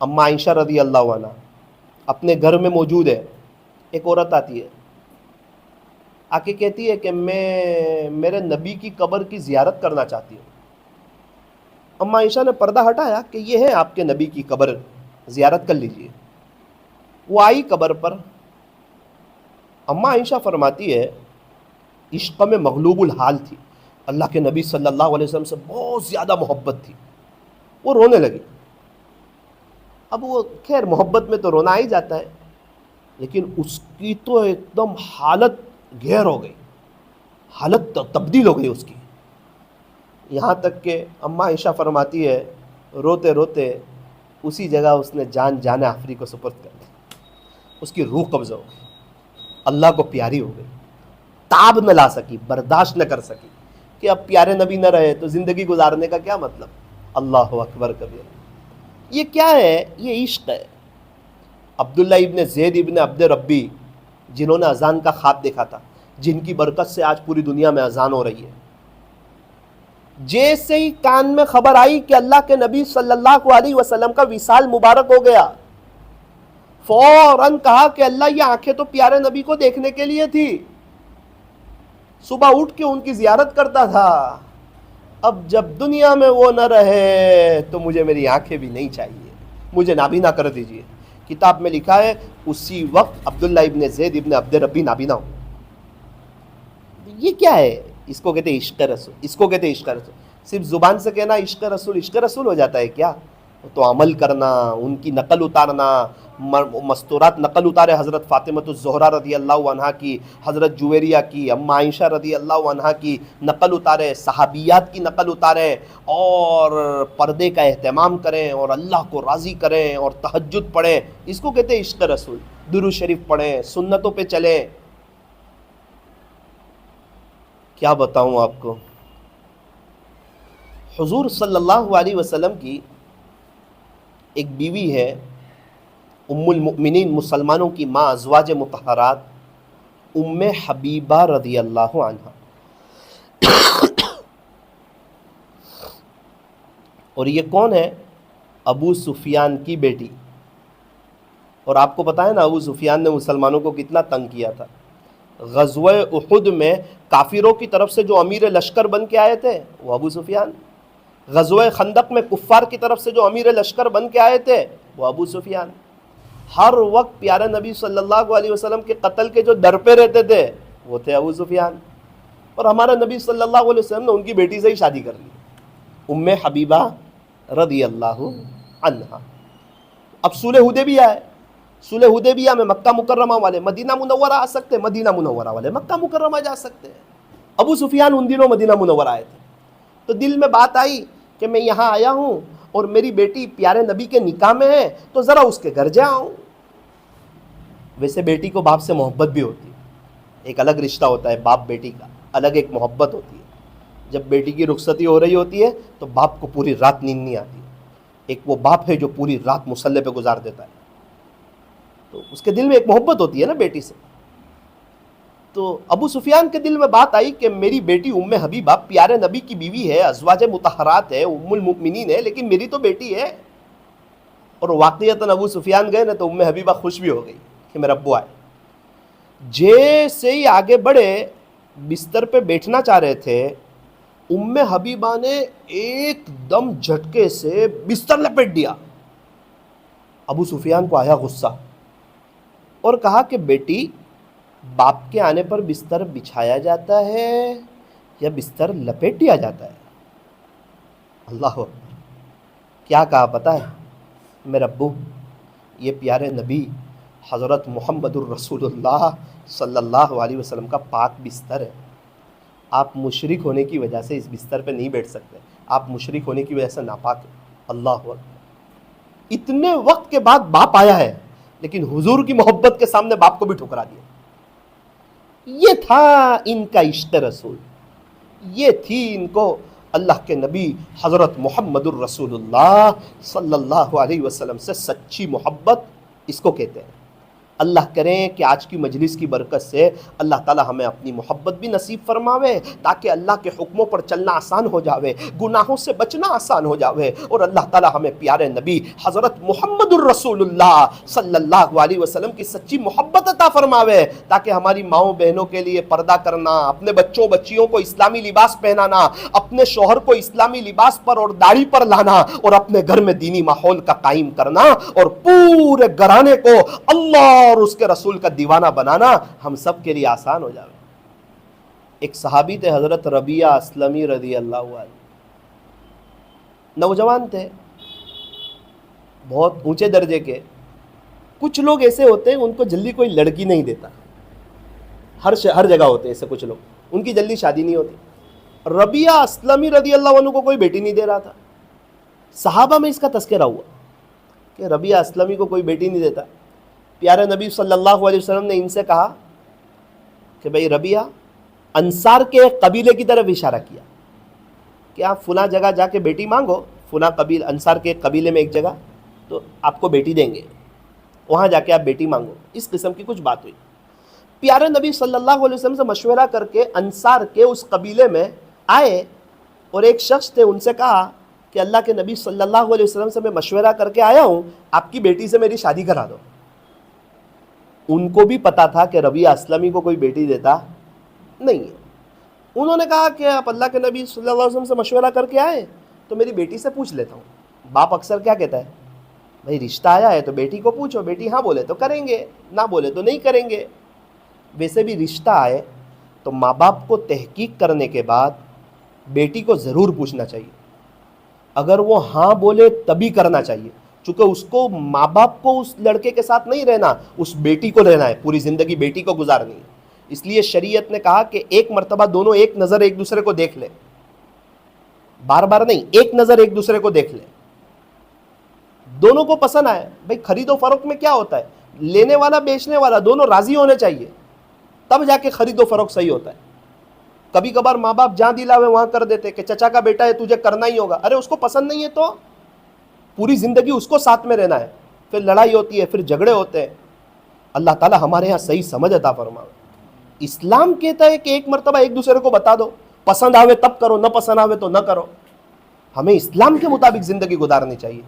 اماں عائشہ رضی اللہ عنہ اپنے گھر میں موجود ہے، ایک عورت آتی ہے، آ کے کہتی ہے کہ میں میرے نبی کی قبر کی زیارت کرنا چاہتی ہوں۔ اماں عائشہ نے پردہ ہٹایا کہ یہ ہے آپ کے نبی کی قبر، زیارت کر لیجئے۔ وہ آئی قبر پر۔ اماں عائشہ فرماتی ہے عشق میں مغلوب الحال تھی، اللہ کے نبی صلی اللہ علیہ وسلم سے بہت زیادہ محبت تھی، وہ رونے لگی۔ اب وہ خیر محبت میں تو رونا ہی جاتا ہے، لیکن اس کی تو ایک دم حالت گہر ہو گئی، حالت تبدیل ہو گئی اس کی، یہاں تک کہ اماں عائشہ فرماتی ہے روتے روتے اسی جگہ اس نے جان آخری کو سپرد کر دی، اس کی روح قبض ہو گئی، اللہ کو پیاری ہو گئی، تاب نہ لا سکی، برداشت نہ کر سکی کہ اب پیارے نبی نہ رہے تو زندگی گزارنے کا کیا مطلب۔ اللہ اکبر کبیر۔ یہ کیا ہے؟ یہ عشق ہے۔ عبداللہ ابن زید ابن عبد ربی، جنہوں نے اذان کا خواب دیکھا تھا، جن کی برکت سے آج پوری دنیا میں اذان ہو رہی ہے، جیسے ہی کان میں خبر آئی کہ اللہ کے نبی صلی اللہ علیہ وسلم کا وصال مبارک ہو گیا، فوراً کہا کہ اللہ یہ آنکھیں تو پیارے نبی کو دیکھنے کے لیے تھی، صبح اٹھ کے ان کی زیارت کرتا تھا، اب جب دنیا میں وہ نہ رہے تو مجھے میری آنکھیں بھی نہیں چاہیے، مجھے نابینا کر دیجئے۔ کتاب میں لکھا ہے اسی وقت عبداللہ ابن زید ابن عبد ربی نابینا ہو۔ یہ کیا ہے؟ اس کو کہتے ہیں عشق رسول، اس کو کہتے ہیں عشق رسول۔ صرف زبان سے کہنا عشق رسول ہو جاتا ہے کیا؟ تو عمل کرنا، ان کی نقل اتارنا، مستورات نقل اتارے، حضرت فاطمہ الزہرا رضی اللہ عنہا کی، حضرت جویریہ کی، اماں عائشہ رضی اللہ عنہا کی نقل اتارے، صحابیات کی نقل اتاریں، اور پردے کا اہتمام کریں، اور اللہ کو راضی کریں، اور تہجد پڑھیں، اس کو کہتے ہیں عشق رسول۔ درود شریف پڑھیں، سنتوں پہ چلیں۔ کیا بتاؤں آپ کو، حضور صلی اللہ علیہ وسلم کی ایک بیوی ہے، ام المؤمنین، مسلمانوں کی ماں، ازواج مطہرات، ام حبیبہ رضی اللہ عنہ، اور یہ کون ہے؟ ابو سفیان کی بیٹی۔ اور آپ کو پتہ ہے نا ابو سفیان نے مسلمانوں کو کتنا تنگ کیا تھا۔ غزوہ احد میں کافروں کی طرف سے جو امیر لشکر بن کے آئے تھے وہ ابو سفیان، غزوہ خندق میں کفار کی طرف سے جو امیر لشکر بن کے آئے تھے وہ ابو سفیان۔ ہر وقت پیارے نبی صلی اللہ علیہ وسلم کے قتل کے جو در پہ رہتے تھے وہ تھے ابو سفیان، اور ہمارے نبی صلی اللہ علیہ وسلم نے ان کی بیٹی سے ہی شادی کر لی، ام حبیبہ رضی اللہ عنہا۔ اب صلح حدیبیہ ہے، صلح حدیبیہ میں مکہ مکرمہ والے مدینہ منورہ آ سکتے، مدینہ منورہ والے مکہ مکرمہ جا سکتے ہیں۔ ابو سفیان ان دنوں مدینہ منورہ آئے تھے، تو دل میں بات آئی کہ میں یہاں آیا ہوں اور میری بیٹی پیارے نبی کے نکاح میں ہے، تو ذرا اس کے گھر جاؤں۔ ویسے بیٹی کو باپ سے محبت بھی ہوتی ہے، ایک الگ رشتہ ہوتا ہے باپ بیٹی کا، الگ ایک محبت ہوتی ہے۔ جب بیٹی کی رخصتی ہو رہی ہوتی ہے تو باپ کو پوری رات نیند نہیں آتی، ایک وہ باپ ہے جو پوری رات مصلے پہ گزار دیتا ہے، تو اس کے دل میں ایک محبت ہوتی ہے نا بیٹی سے۔ تو ابو سفیان کے دل میں بات آئی کہ میری بیٹی ام حبیبہ پیارے نبی کی بیوی ہے، ازواج مطہرات ہے، ام المؤمنین ہے، لیکن میری تو بیٹی ہے۔ اور واقعتاً ابو سفیان گئے نا تو ام حبیبہ خوش بھی ہو گئی کہ میرا ابو آئے۔ جیسے ہی آگے بڑھے بستر پہ بیٹھنا چاہ رہے تھے، ام حبیبہ نے ایک دم جھٹکے سے بستر لپیٹ دیا۔ ابو سفیان کو آیا غصہ اور کہا کہ بیٹی، باپ کے آنے پر بستر بچھایا جاتا ہے یا بستر لپیٹ دیا جاتا ہے؟ اللہ اکبر! کیا کہا پتہ ہے میرے ابو؟ یہ پیارے نبی حضرت محمد الرسول اللہ صلی اللہ علیہ وسلم کا پاک بستر ہے، آپ مشرک ہونے کی وجہ سے اس بستر پہ نہیں بیٹھ سکتے، آپ مشرک ہونے کی وجہ سے ناپاک ہیں۔ اللہ اکبر! اتنے وقت کے بعد باپ آیا ہے لیکن حضور کی محبت کے سامنے باپ کو بھی ٹھکرا دیا۔ یہ تھا ان کا عشق رسول، یہ تھی ان کو اللہ کے نبی حضرت محمد الرسول اللہ صلی اللہ علیہ وسلم سے سچی محبت، اس کو کہتے ہیں۔ اللہ کریں کہ آج کی مجلس کی برکت سے اللہ تعالی ہمیں اپنی محبت بھی نصیب فرماوے، تاکہ اللہ کے حکموں پر چلنا آسان ہو جاوے، گناہوں سے بچنا آسان ہو جاوے، اور اللہ تعالی ہمیں پیارے نبی حضرت محمد الرسول اللہ صلی اللہ علیہ وسلم کی سچی محبت عطا فرماوے، تاکہ ہماری ماؤں بہنوں کے لیے پردہ کرنا، اپنے بچوں بچیوں کو اسلامی لباس پہنانا، اپنے شوہر کو اسلامی لباس پر اور داڑھی پر لانا، اور اپنے گھر میں دینی ماحول کا قائم کرنا، اور پورے گھرانے کو اللہ اور اس کے رسول کا دیوانہ بنانا ہم سب کے لیے آسان ہو جائے۔ ایک صحابی تھے حضرت ربیعہ اسلمی رضی اللہ عنہ، نوجوان تھے، بہت اونچے درجے کے۔ کچھ لوگ ایسے ہوتے ہیں ان کو جلدی کوئی لڑکی نہیں دیتا، ہر جگہ ہوتے ہیں ایسے کچھ لوگ، ان کی جلدی شادی نہیں ہوتی۔ ربیعہ اسلمی رضی اللہ عنہ کو کوئی بیٹی نہیں دے رہا تھا۔ صحابہ میں اس کا تذکرہ ہوا کہ ربیعہ اسلمی کو کوئی بیٹی نہیں دیتا۔ پیارے نبی صلی اللہ علیہ وسلم نے ان سے کہا کہ بھئی ربیعہ، انصار کے ایک قبیلے کی طرف اشارہ کیا کہ آپ فلاں جگہ جا کے بیٹی مانگو، فلاں قبیل انصار کے ایک قبیلے میں ایک جگہ، تو آپ کو بیٹی دیں گے، وہاں جا کے آپ بیٹی مانگو۔ اس قسم کی کچھ بات ہوئی۔ پیارے نبی صلی اللہ علیہ وسلم سے مشورہ کر کے انصار کے اس قبیلے میں آئے، اور ایک شخص تھے، ان سے کہا کہ اللہ کے نبی صلی اللہ علیہ وسلم سے میں مشورہ کر کے آیا ہوں، آپ کی بیٹی سے میری شادی کرا دو۔ ان کو بھی پتا تھا کہ ربیعہ اسلمی کو کوئی بیٹی دیتا نہیں ہے۔ انہوں نے کہا کہ آپ اللہ کے نبی صلی اللہ علیہ وسلم سے مشورہ کر کے آئے تو میری بیٹی سے پوچھ لیتا ہوں۔ باپ اکثر کیا کہتا ہے؟ بھائی رشتہ آیا ہے تو بیٹی کو پوچھو، بیٹی ہاں بولے تو کریں گے، نہ بولے تو نہیں کریں گے۔ ویسے بھی رشتہ آئے تو ماں باپ کو تحقیق کرنے کے بعد بیٹی کو ضرور پوچھنا چاہیے، اگر وہ ہاں بولے تبھی کرنا چاہیے، چونکہ اس کو ماں باپ کو اس لڑکے کے ساتھ نہیں رہنا، اس بیٹی کو رہنا ہے، پوری زندگی بیٹی کو گزارنی ہے۔ اس لیے شریعت نے کہا کہ ایک مرتبہ دونوں ایک نظر ایک دوسرے کو دیکھ لیں، بار بار نہیں، ایک نظر ایک دوسرے کو دیکھ لیں، دونوں کو پسند آئے۔ بھائی خرید و فروخت میں کیا ہوتا ہے؟ لینے والا بیچنے والا دونوں راضی ہونے چاہیے، تب جا کے خرید و فروخت صحیح ہوتا ہے۔ کبھی کبھار ماں باپ جہاں دلاوے وہاں کر دیتے کہ چچا کا بیٹا ہے تجھے کرنا ہی ہوگا، ارے اس کو پسند نہیں ہے تو پوری زندگی اس کو ساتھ میں رہنا ہے، پھر لڑائی ہوتی ہے، پھر جھگڑے ہوتے ہیں۔ اللہ تعالی ہمارے ہاں صحیح سمجھ عطا فرمائے۔ اسلام کہتا ہے کہ ایک مرتبہ ایک دوسرے کو بتا دو، پسند آوے تب کرو، نہ پسند آوے تو نہ کرو۔ ہمیں اسلام کے مطابق زندگی گزارنی چاہیے،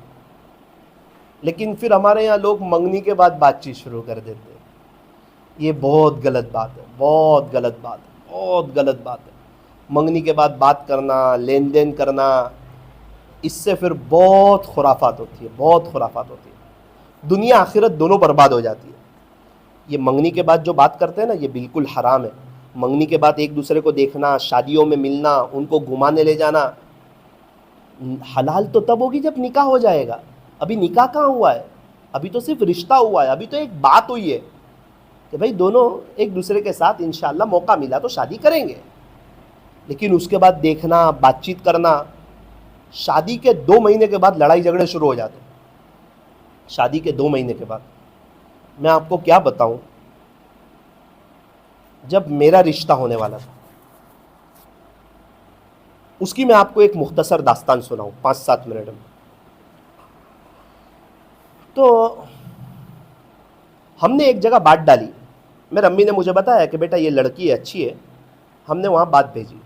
لیکن پھر ہمارے یہاں لوگ منگنی کے بعد بات چیت شروع کر دیتے ہیں۔ یہ بہت غلط بات ہے، بہت غلط بات ہے، بہت غلط بات ہے۔ منگنی کے بعد بات کرنا، لین دین کرنا، اس سے پھر بہت خرافات ہوتی ہے، بہت خرافات ہوتی ہے، دنیا آخرت دونوں برباد ہو جاتی ہے۔ یہ منگنی کے بعد جو بات کرتے ہیں نا، یہ بالکل حرام ہے۔ منگنی کے بعد ایک دوسرے کو دیکھنا، شادیوں میں ملنا، ان کو گھمانے لے جانا، حلال تو تب ہوگی جب نکاح ہو جائے گا۔ ابھی نکاح کہاں ہوا ہے؟ ابھی تو صرف رشتہ ہوا ہے، ابھی تو ایک بات ہوئی ہے کہ بھائی دونوں ایک دوسرے کے ساتھ انشاءاللہ موقع ملا تو شادی کریں گے، لیکن اس کے بعد دیکھنا، بات چیت کرنا، شادی کے 2 مہینے کے بعد لڑائی جھگڑے شروع ہو جاتے ہیں۔ شادی کے 2 مہینے کے بعد میں آپ کو کیا بتاؤں، جب میرا رشتہ ہونے والا تھا اس کی میں آپ کو ایک مختصر داستان سناؤں 5-7 منٹ میں۔ تو ہم نے ایک جگہ بات ڈالی، میری امی نے مجھے بتایا کہ بیٹا یہ لڑکی ہے، اچھی ہے، ہم نے وہاں بات بھیجی۔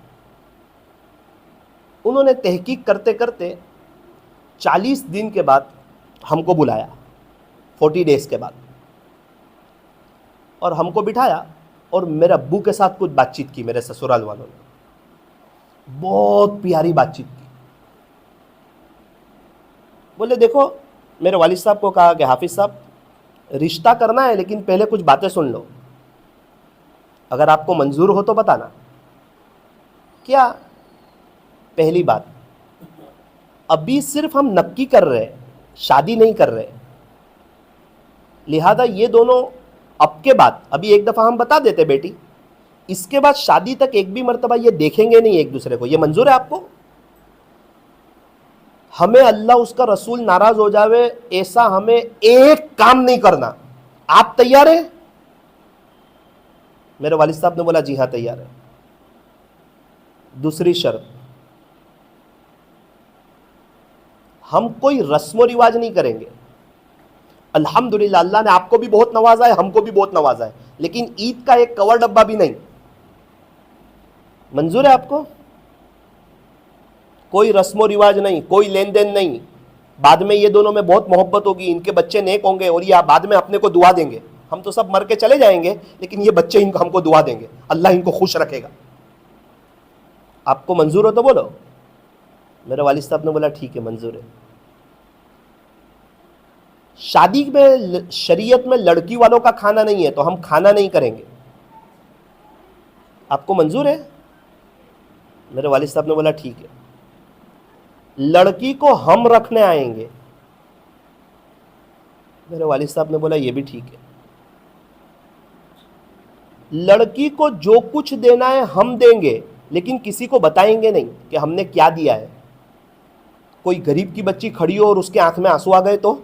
انہوں نے تحقیق کرتے کرتے 40 دن کے بعد ہم کو بلایا، 40 ڈیز کے بعد، اور ہم کو بٹھایا اور میرے ابو کے ساتھ کچھ بات چیت کی، میرے سسرال والوں نے بہت پیاری بات چیت کی. بولے دیکھو، میرے والد صاحب کو کہا کہ حافظ صاحب رشتہ کرنا ہے لیکن پہلے کچھ باتیں سن لو، اگر آپ کو منظور ہو تو بتانا. کیا؟ پہلی بات، ابھی صرف ہم نکی کر رہے ہیں، شادی نہیں کر رہے، لہذا یہ دونوں اب کے بعد، ابھی ایک دفعہ ہم بتا دیتے بیٹی، اس کے بعد شادی تک ایک بھی مرتبہ یہ دیکھیں گے نہیں ایک دوسرے کو. یہ منظور ہے آپ کو؟ ہمیں اللہ اس کا رسول ناراض ہو جاوے ایسا ہمیں ایک کام نہیں کرنا. آپ تیار ہیں؟ میرے والد صاحب نے بولا جی ہاں تیار ہے. دوسری شرط، ہم کوئی رسم و رواج نہیں کریں گے. الحمدللہ اللہ نے آپ کو بھی بہت نوازا ہے، ہم کو بھی بہت نوازا ہے، لیکن عید کا ایک کور ڈبہ بھی نہیں. منظور ہے آپ کو؟ کوئی رسم و رواج نہیں، کوئی لین دین نہیں. بعد میں یہ دونوں میں بہت محبت ہوگی، ان کے بچے نیک ہوں گے اور یہ بعد میں اپنے کو دعا دیں گے. ہم تو سب مر کے چلے جائیں گے لیکن یہ بچے ہم کو دعا دیں گے، اللہ ان کو خوش رکھے گا. آپ کو منظور ہو تو بولو. میرے والد صاحب نے بولا ٹھیک ہے منظور ہے. شادی میں شریعت میں لڑکی والوں کا کھانا نہیں ہے تو ہم کھانا نہیں کریں گے. آپ کو منظور ہے؟ میرے والد صاحب نے بولا ٹھیک ہے. لڑکی کو ہم رکھنے آئیں گے. میرے والد صاحب نے بولا یہ بھی ٹھیک ہے. لڑکی کو جو کچھ دینا ہے ہم دیں گے لیکن کسی کو بتائیں گے نہیں کہ ہم نے کیا دیا ہے. کوئی غریب کی بچی کھڑی ہو اور اس کے آنکھ میں آنسو آ گئے تو؟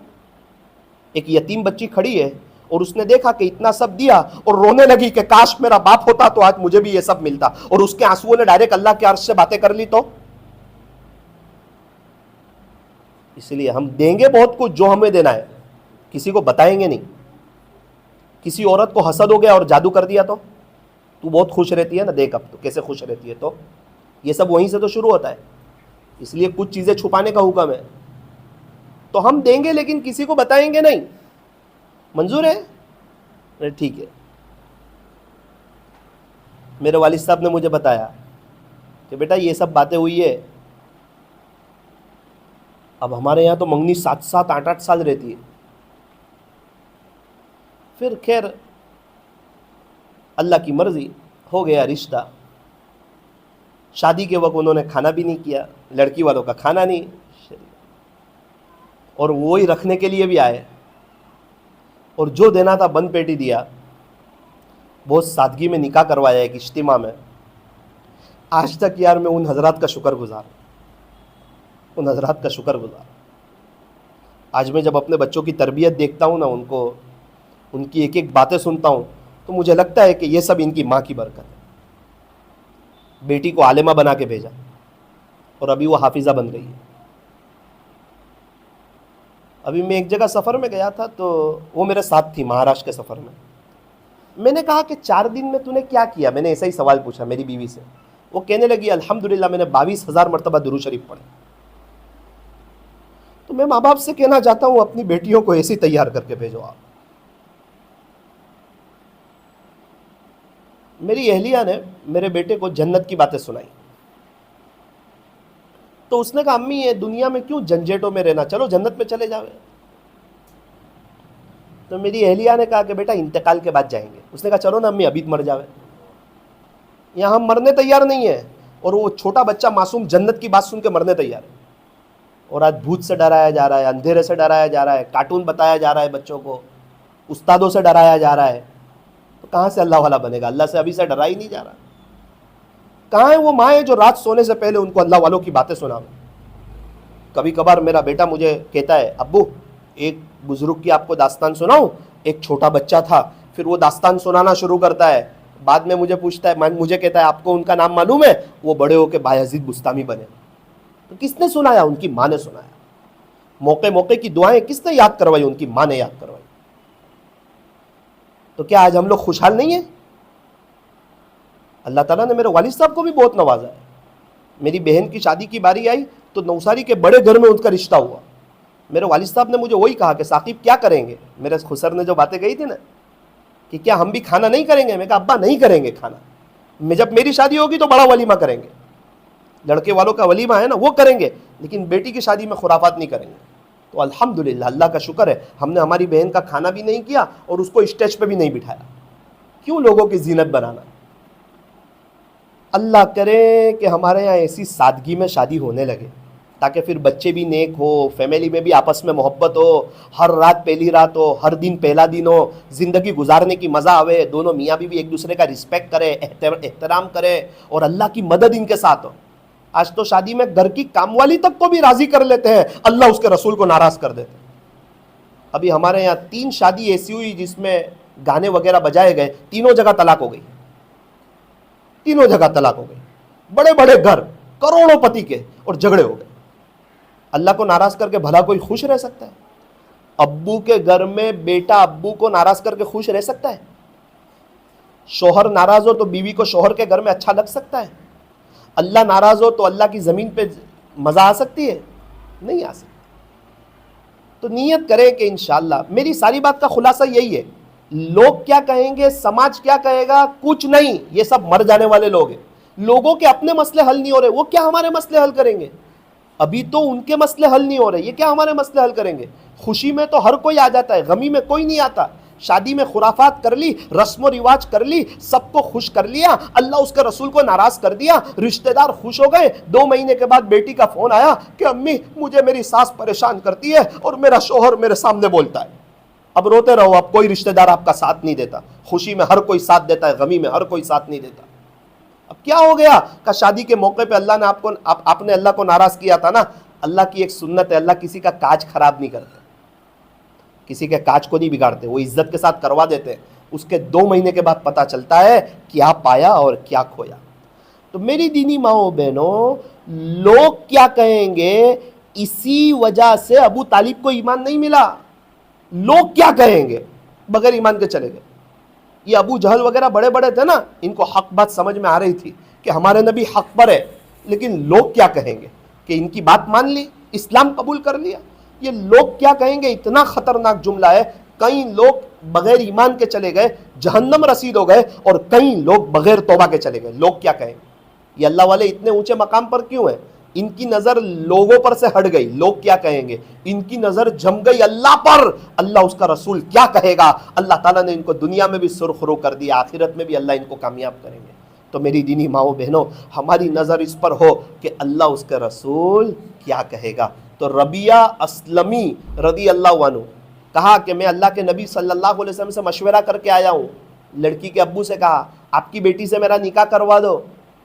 ایک یتیم بچی کھڑی ہے اور اس نے دیکھا کہ اتنا سب دیا اور رونے لگی کہ کاش میرا باپ ہوتا تو آج مجھے بھی یہ سب ملتا، اور اس کے آنسوؤں نے ڈائریکٹ اللہ کے عرش سے باتیں کر لی تو؟ اس لیے ہم دیں گے بہت کچھ جو ہمیں دینا ہے، کسی کو بتائیں گے نہیں. کسی عورت کو حسد ہو گیا اور جادو کر دیا تو بہت خوش رہتی ہے نا، دیکھ اب تو کیسے خوش رہتی ہے. تو یہ سب وہیں سے تو شروع ہوتا ہے. اس لیے کچھ چیزیں چھپانے کا حکم ہے. تو ہم دیں گے لیکن کسی کو بتائیں گے نہیں. منظور ہے؟ ٹھیک ہے. میرے والد صاحب نے مجھے بتایا کہ بیٹا یہ سب باتیں ہوئی ہے. اب ہمارے یہاں تو منگنی 7 8 سال رہتی ہے. پھر خیر اللہ کی مرضی ہو گیا رشتہ. شادی کے وقت انہوں نے کھانا بھی نہیں کیا، لڑکی والوں کا کھانا نہیں، اور وہی رکھنے کے لیے بھی آئے اور جو دینا تھا بند پیٹی دیا. بہت سادگی میں نکاح کروایا ایک اجتماع میں. آج تک یار میں ان حضرات کا شکر گزار، ان حضرات کا شکر گزار. آج میں جب اپنے بچوں کی تربیت دیکھتا ہوں نا، ان کو ان کی ایک ایک باتیں سنتا ہوں تو مجھے لگتا ہے کہ یہ سب ان کی ماں کی برکت ہے. بیٹی کو عالمہ بنا کے بھیجا اور ابھی وہ حافظہ بن گئی ہے. ابھی میں ایک جگہ سفر میں گیا تھا تو وہ میرے ساتھ تھی مہاراشٹر کے سفر میں. میں نے کہا کہ 4 دن میں تو نے کیا کیا؟ میں نے ایسا ہی سوال پوچھا میری بیوی سے. وہ کہنے لگی الحمدللہ میں نے 22,000 مرتبہ درود شریف پڑھے. تو میں ماں باپ سے کہنا چاہتا ہوں اپنی بیٹیوں کو ایسی تیار کر کے بھیجو. آپ میری اہلیہ نے میرے بیٹے کو جنت کی باتیں سنائی تو اس نے کہا امی یہ دنیا میں کیوں جھنجھٹوں میں رہنا، چلو جنت میں چلے جاوے. تو میری اہلیہ نے کہا کہ بیٹا انتقال کے بعد جائیں گے. اس نے کہا چلو نا امی ابھی مر جاوے. یہاں ہم مرنے تیار نہیں ہیں اور وہ چھوٹا بچہ معصوم جنت کی بات سن کے مرنے تیار ہے. اور آج بھوت سے ڈرایا جا رہا ہے، اندھیرے سے ڈرایا جا رہا ہے، کارٹون بتایا جا رہا ہے بچوں کو، استادوں سے ڈرایا جا رہا ہے. تو کہاں سے اللہ والا بنے گا؟ اللہ سے ابھی سے ڈرا ہی نہیں جا رہا. کہاں ہے وہ مائیں جو رات سونے سے پہلے ان کو اللہ والوں کی باتیں سناویں؟ کبھی کبھار میرا بیٹا مجھے کہتا ہے ابو ایک بزرگ کی آپ کو داستان سناؤں. ایک چھوٹا بچہ تھا، پھر وہ داستان سنانا شروع کرتا ہے. بعد میں مجھے پوچھتا ہے، مجھے کہتا ہے آپ کو ان کا نام معلوم ہے؟ وہ بڑے ہو کے بایزید بستامی بنے. تو کس نے سنایا؟ ان کی ماں نے سنایا. موقع موقع کی دعائیں کس نے یاد کروائی؟ ان کی ماں نے یاد کروائی. تو کیا آج ہم لوگ خوشحال نہیں ہیں؟ اللہ تعالیٰ نے میرے والد صاحب کو بھی بہت نوازا ہے. میری بہن کی شادی کی باری آئی تو نوساری کے بڑے گھر میں ان کا رشتہ ہوا. میرے والد صاحب نے مجھے وہی کہا کہ ثاقب کیا کریں گے. میرے خسر نے جو باتیں کہی تھی نا کہ کیا ہم بھی کھانا نہیں کریں گے؟ میں کہا ابا نہیں کریں گے کھانا، میں جب میری شادی ہوگی تو بڑا ولیمہ کریں گے، لڑکے والوں کا ولیمہ ہے نا وہ کریں گے، لیکن بیٹی کی شادی میں خرافات نہیں کریں گے۔ تو الحمدللہ اللہ کا شکر ہے ہم نے ہماری بہن کا کھانا بھی نہیں کیا اور اس کو اسٹیج پہ بھی نہیں بٹھایا۔ کیوں لوگوں کی زینت بنانا؟ اللہ کرے کہ ہمارے یہاں ایسی سادگی میں شادی ہونے لگے تاکہ پھر بچے بھی نیک ہو، فیملی میں بھی آپس میں محبت ہو، ہر رات پہلی رات ہو، ہر دن پہلا دن ہو، زندگی گزارنے کی مزہ آوے، دونوں میاں بیوی ایک دوسرے کا رسپیکٹ کرے، احترام کرے، اور اللہ کی مدد ان کے ساتھ ہو۔ آج تو شادی میں گھر کی کام والی تک کو بھی راضی کر لیتے ہیں، اللہ اس کے رسول کو ناراض کر دیتے ہیں۔ ابھی ہمارے یہاں 3 شادی ایسی ہوئی جس میں گانے وغیرہ بجائے گئے، تینوں جگہ طلاق ہو گئی، تینوں جگہ طلاق ہو گئی، بڑے بڑے گھر کروڑوں پتی کے، اور جھگڑے ہو گئے۔ اللہ کو ناراض کر کے بھلا کوئی خوش رہ سکتا ہے؟ ابو کے گھر میں بیٹا ابو کو ناراض کر کے خوش رہ سکتا ہے؟ شوہر ناراض ہو تو بیوی کو شوہر کے گھر میں اچھا لگ سکتا ہے؟ اللہ ناراض ہو تو اللہ کی زمین پہ مزہ آ سکتی ہے؟ نہیں آ سکتی۔ تو نیت کریں کہ انشاءاللہ، میری ساری بات کا خلاصہ یہی ہے، لوگ کیا کہیں گے، سماج کیا کہے گا، کچھ نہیں، یہ سب مر جانے والے لوگ ہیں۔ لوگوں کے اپنے مسئلے حل نہیں ہو رہے، وہ کیا ہمارے مسئلے حل کریں گے؟ ابھی تو ان کے مسئلے حل نہیں ہو رہے، یہ کیا ہمارے مسئلے حل کریں گے؟ خوشی میں تو ہر کوئی آ جاتا ہے، غمی میں کوئی نہیں آتا۔ شادی میں خرافات کر لی، رسم و رواج کر لی، سب کو خوش کر لیا، اللہ اس کے رسول کو ناراض کر دیا، رشتہ دار خوش ہو گئے۔ 2 مہینے کے بعد بیٹی کا فون آیا کہ امی مجھے میری ساس پریشان کرتی ہے اور میرا شوہر میرے سامنے بولتا ہے۔ اب روتے رہو، اب کوئی رشتہ دار آپ کا ساتھ نہیں دیتا۔ خوشی میں ہر کوئی ساتھ دیتا ہے، غمی میں ہر کوئی ساتھ نہیں دیتا۔ اب کیا ہو گیا کہ شادی کے موقع پہ اللہ نے آپ نے اللہ کو ناراض کیا تھا نا۔ اللہ کی ایک سنت ہے، اللہ کسی کا کاج خراب نہیں کرتے، کسی کے کاج کو نہیں بگاڑتے، وہ عزت کے ساتھ کروا دیتے ہیں۔ اس کے 2 مہینے کے بعد پتہ چلتا ہے کیا پایا اور کیا کھویا۔ تو میری دینی ماؤں بہنوں، لوگ کیا کہیں گے، اسی وجہ سے ابو طالب کو ایمان نہیں ملا۔ لوگ کیا کہیں گے، بغیر ایمان کے چلے گئے۔ یہ ابو جہل وغیرہ بڑے بڑے تھے نا، ان کو حق بات سمجھ میں آ رہی تھی کہ ہمارے نبی حق پر ہے، لیکن لوگ کیا کہیں گے کہ ان کی بات مان لی، اسلام قبول کر لیا۔ یہ لوگ کیا کہیں گے اتنا خطرناک جملہ ہے۔ کئی لوگ بغیر ایمان کے چلے گئے، جہنم رسید ہو گئے، اور کئی لوگ بغیر توبہ کے چلے گئے۔ لوگ کیا کہیں گے؟ یہ اللہ والے اتنے اونچے مقام پر کیوں ہیں؟ ان کی نظر لوگوں پر سے ہٹ گئی، لوگ کیا کہیں گے، ان کی نظر جم گئی اللہ پر، اللہ اس کا رسول کیا کہے گا۔ اللہ تعالیٰ نے ان کو دنیا میں بھی سرخرو کر دیا، آخرت میں بھی اللہ ان کو کامیاب کریں گے۔ تو میری دینی ماؤں بہنوں، ہماری نظر اس پر ہو کہ اللہ اس کے رسول کیا کہے گا۔ تو ربیہ اسلمی رضی اللہ عنہ کہا کہ میں اللہ کے نبی صلی اللہ علیہ وسلم سے مشورہ کر کے آیا ہوں۔ لڑکی کے ابو سے کہا آپ کی بیٹی سے میرا نکاح کروا دو۔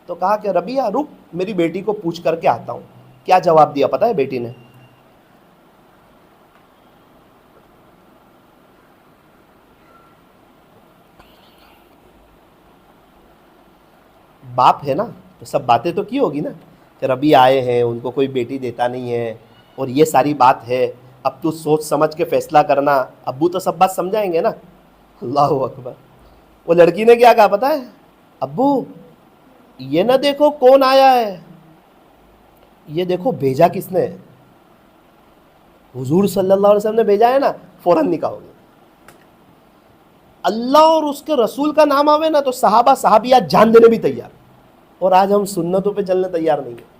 تو کہا کہ ربیہ رک، میری بیٹی کو پوچھ کر کے آتا ہوں۔ کیا جواب دیا پتہ ہے بیٹی نے؟ باپ ہے نا، تو سب باتیں تو کی ہوگی نا کہ ربی آئے ہیں، ان کو کوئی بیٹی دیتا نہیں ہے، اور یہ ساری بات ہے، اب تو سوچ سمجھ کے فیصلہ کرنا۔ ابو تو سب بات سمجھائیں گے نا۔ اللہ اکبر۔ وہ لڑکی نے کیا کہا پتہ ہے؟ ابو یہ نہ دیکھو کون آیا ہے، یہ دیکھو بھیجا کس نے؟ حضور صلی اللہ علیہ وسلم نے بھیجا ہے نا، فوراً نکاح ہو گیا۔ اللہ اور اس کے رسول کا نام آوے نا تو صحابہ صحابیات جان دینے بھی تیار، اور آج ہم سنتوں پہ چلنے تیار نہیں ہیں،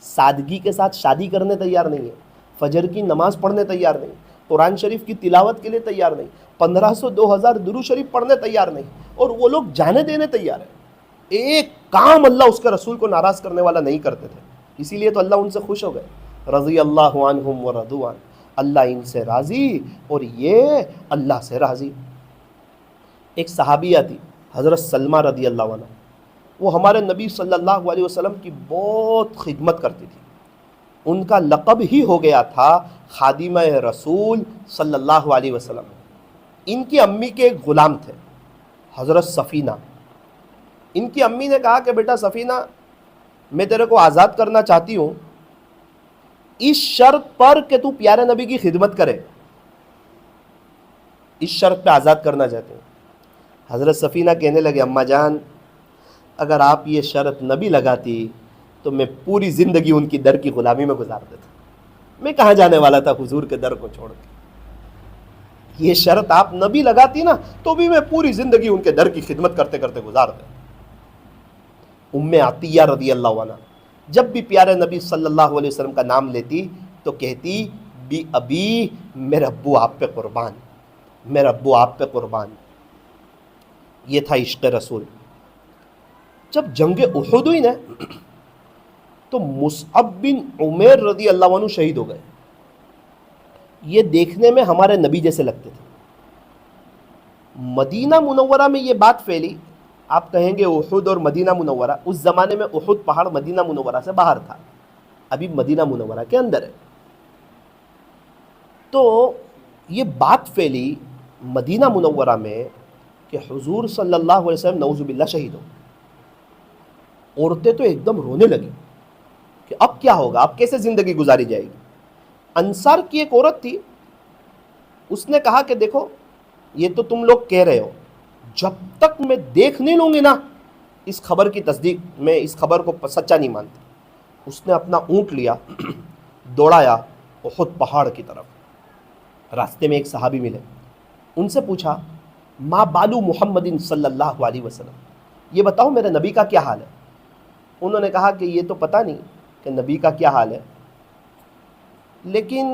سادگی کے ساتھ شادی کرنے تیار نہیں ہیں، فجر کی نماز پڑھنے تیار نہیں، قرآن شریف کی تلاوت کے لیے تیار نہیں، 1500 2000 درود شریف پڑھنے تیار نہیں، اور وہ لوگ جانے دینے تیار ہیں۔ ایک کام اللہ اس کے رسول کو ناراض کرنے والا نہیں کرتے تھے، اسی لیے تو اللہ ان سے خوش ہو گئے۔ رضی اللہ عنہم ورضوا عنہ، اللہ ان سے راضی اور یہ اللہ سے راضی۔ ایک صحابیہ تھی حضرت سلمہ رضی اللہ عنہ، وہ ہمارے نبی صلی اللہ علیہ وسلم کی بہت خدمت کرتی تھی، ان کا لقب ہی ہو گیا تھا خادمہ رسول صلی اللہ علیہ وسلم۔ ان کی امی کے ایک غلام تھے حضرت سفینہ۔ ان کی امی نے کہا کہ بیٹا سفینہ، میں تیرے کو آزاد کرنا چاہتی ہوں اس شرط پر کہ تو پیارے نبی کی خدمت کرے، اس شرط پہ آزاد کرنا چاہتے ہوں۔ حضرت سفینہ کہنے لگے اماں جان، اگر آپ یہ شرط نہ بھی لگاتی تو میں پوری زندگی ان کی در کی غلامی میں گزار دیتا، میں کہاں جانے والا تھا حضور کے در کو چھوڑ کے۔ یہ شرط آپ نہ بھی لگاتی نا تو بھی میں پوری زندگی ان کے در کی خدمت کرتے کرتے گزار دیں۔ ام عطیہ رضی اللہ عنہ جب بھی پیارے نبی صلی اللہ علیہ وسلم کا نام لیتی تو کہتی بی ابی، میرے ابو آپ پہ قربان، میرے ابو آپ پہ قربان۔ یہ تھا عشق رسول۔ جب جنگ احد ہوئی نا تو مصعب بن عمیر رضی اللہ عنہ شہید ہو گئے۔ یہ دیکھنے میں ہمارے نبی جیسے لگتے تھے۔ مدینہ منورہ میں یہ بات پھیلی، آپ کہیں گے احد اور مدینہ منورہ، اس زمانے میں احد پہاڑ مدینہ منورہ سے باہر تھا، ابھی مدینہ منورہ کے اندر ہے۔ تو یہ بات پھیلی مدینہ منورہ میں کہ حضور صلی اللہ علیہ وسلم نعوذ باللہ شہید ہو۔ عورتیں تو ایک دم رونے لگی کہ اب کیا ہوگا، اب کیسے زندگی گزاری جائے گی۔ انصار کی ایک عورت تھی، اس نے کہا کہ دیکھو یہ تو تم لوگ کہہ رہے ہو، جب تک میں دیکھ نہیں لوں گی نا اس خبر کی تصدیق، میں اس خبر کو سچا نہیں مانتی۔ اس نے اپنا اونٹ لیا، دوڑایا احد پہاڑ کی طرف۔ راستے میں ایک صحابی ملے، ان سے پوچھا ما بالو محمد صلی اللہ علیہ وسلم، یہ بتاؤ میرے نبی کا کیا حال ہے۔ انہوں نے کہا کہ یہ تو پتہ نہیں کہ نبی کا کیا حال ہے، لیکن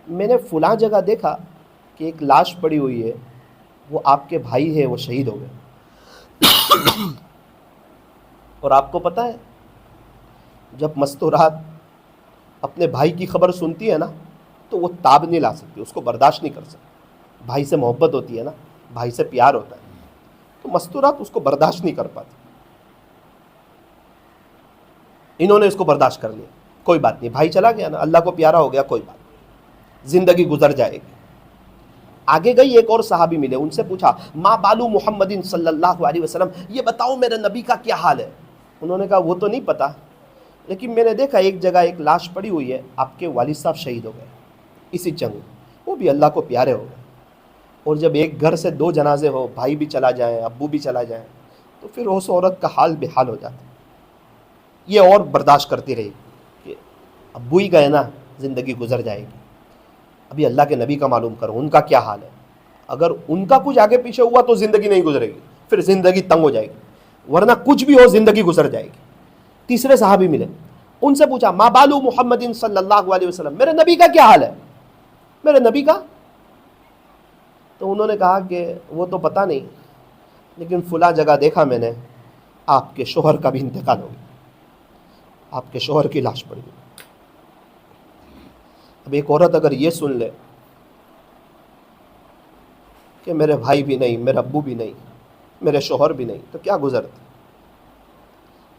میں نے فلاں جگہ دیکھا کہ ایک لاش پڑی ہوئی ہے، وہ آپ کے بھائی ہے، وہ شہید ہو گئے۔ اور آپ کو پتہ ہے جب مستورات اپنے بھائی کی خبر سنتی ہے نا تو وہ تاب نہیں لا سکتی، اس کو برداشت نہیں کر سکتی۔ بھائی سے محبت ہوتی ہے نا، بھائی سے پیار ہوتا ہے، تو مستورات اس کو برداشت نہیں کر پاتی۔ انہوں نے اس کو برداشت کر لیا، کوئی بات نہیں، بھائی چلا گیا نا، اللہ کو پیارا ہو گیا، کوئی بات نہیں، زندگی گزر جائے گی۔ آگے گئی، ایک اور صحابی ملے، ان سے پوچھا ما بالو محمد صلی اللہ علیہ وسلم، یہ بتاؤ میرے نبی کا کیا حال ہے۔ انہوں نے کہا وہ تو نہیں پتا، لیکن میں نے دیکھا ایک جگہ ایک لاش پڑی ہوئی ہے، آپ کے والد صاحب شہید ہو گئے اسی جنگ میں، وہ بھی اللہ کو پیارے ہو گئے۔ اور جب ایک گھر سے دو جنازے ہو، بھائی بھی چلا جائیں، ابو بھی چلا جائیں، تو پھر اس عورت کا حال بے حال ہو جاتا ہے۔ یہ اور برداشت کرتی رہی کہ ابو ہی گئے نا، زندگی گزر جائے گی، ابھی اللہ کے نبی کا معلوم کرو ان کا کیا حال ہے۔ اگر ان کا کچھ آگے پیچھے ہوا تو زندگی نہیں گزرے گی، پھر زندگی تنگ ہو جائے گی، ورنہ کچھ بھی ہو زندگی گزر جائے گی۔ تیسرے صحابی ملے، ان سے پوچھا ما بالو محمد صلی اللہ علیہ وسلم، میرے نبی کا کیا حال ہے، میرے نبی کا۔ تو انہوں نے کہا کہ وہ تو پتہ نہیں، لیکن فلاں جگہ دیکھا میں نے، آپ کے شوہر کا بھی انتقال ہو گیا، آپ کے شوہر کی لاش پڑ گئی۔ اب ایک عورت اگر یہ سن لے کہ میرے بھائی بھی نہیں، میرے ابو بھی نہیں، میرے شوہر بھی نہیں، تو کیا گزرتی۔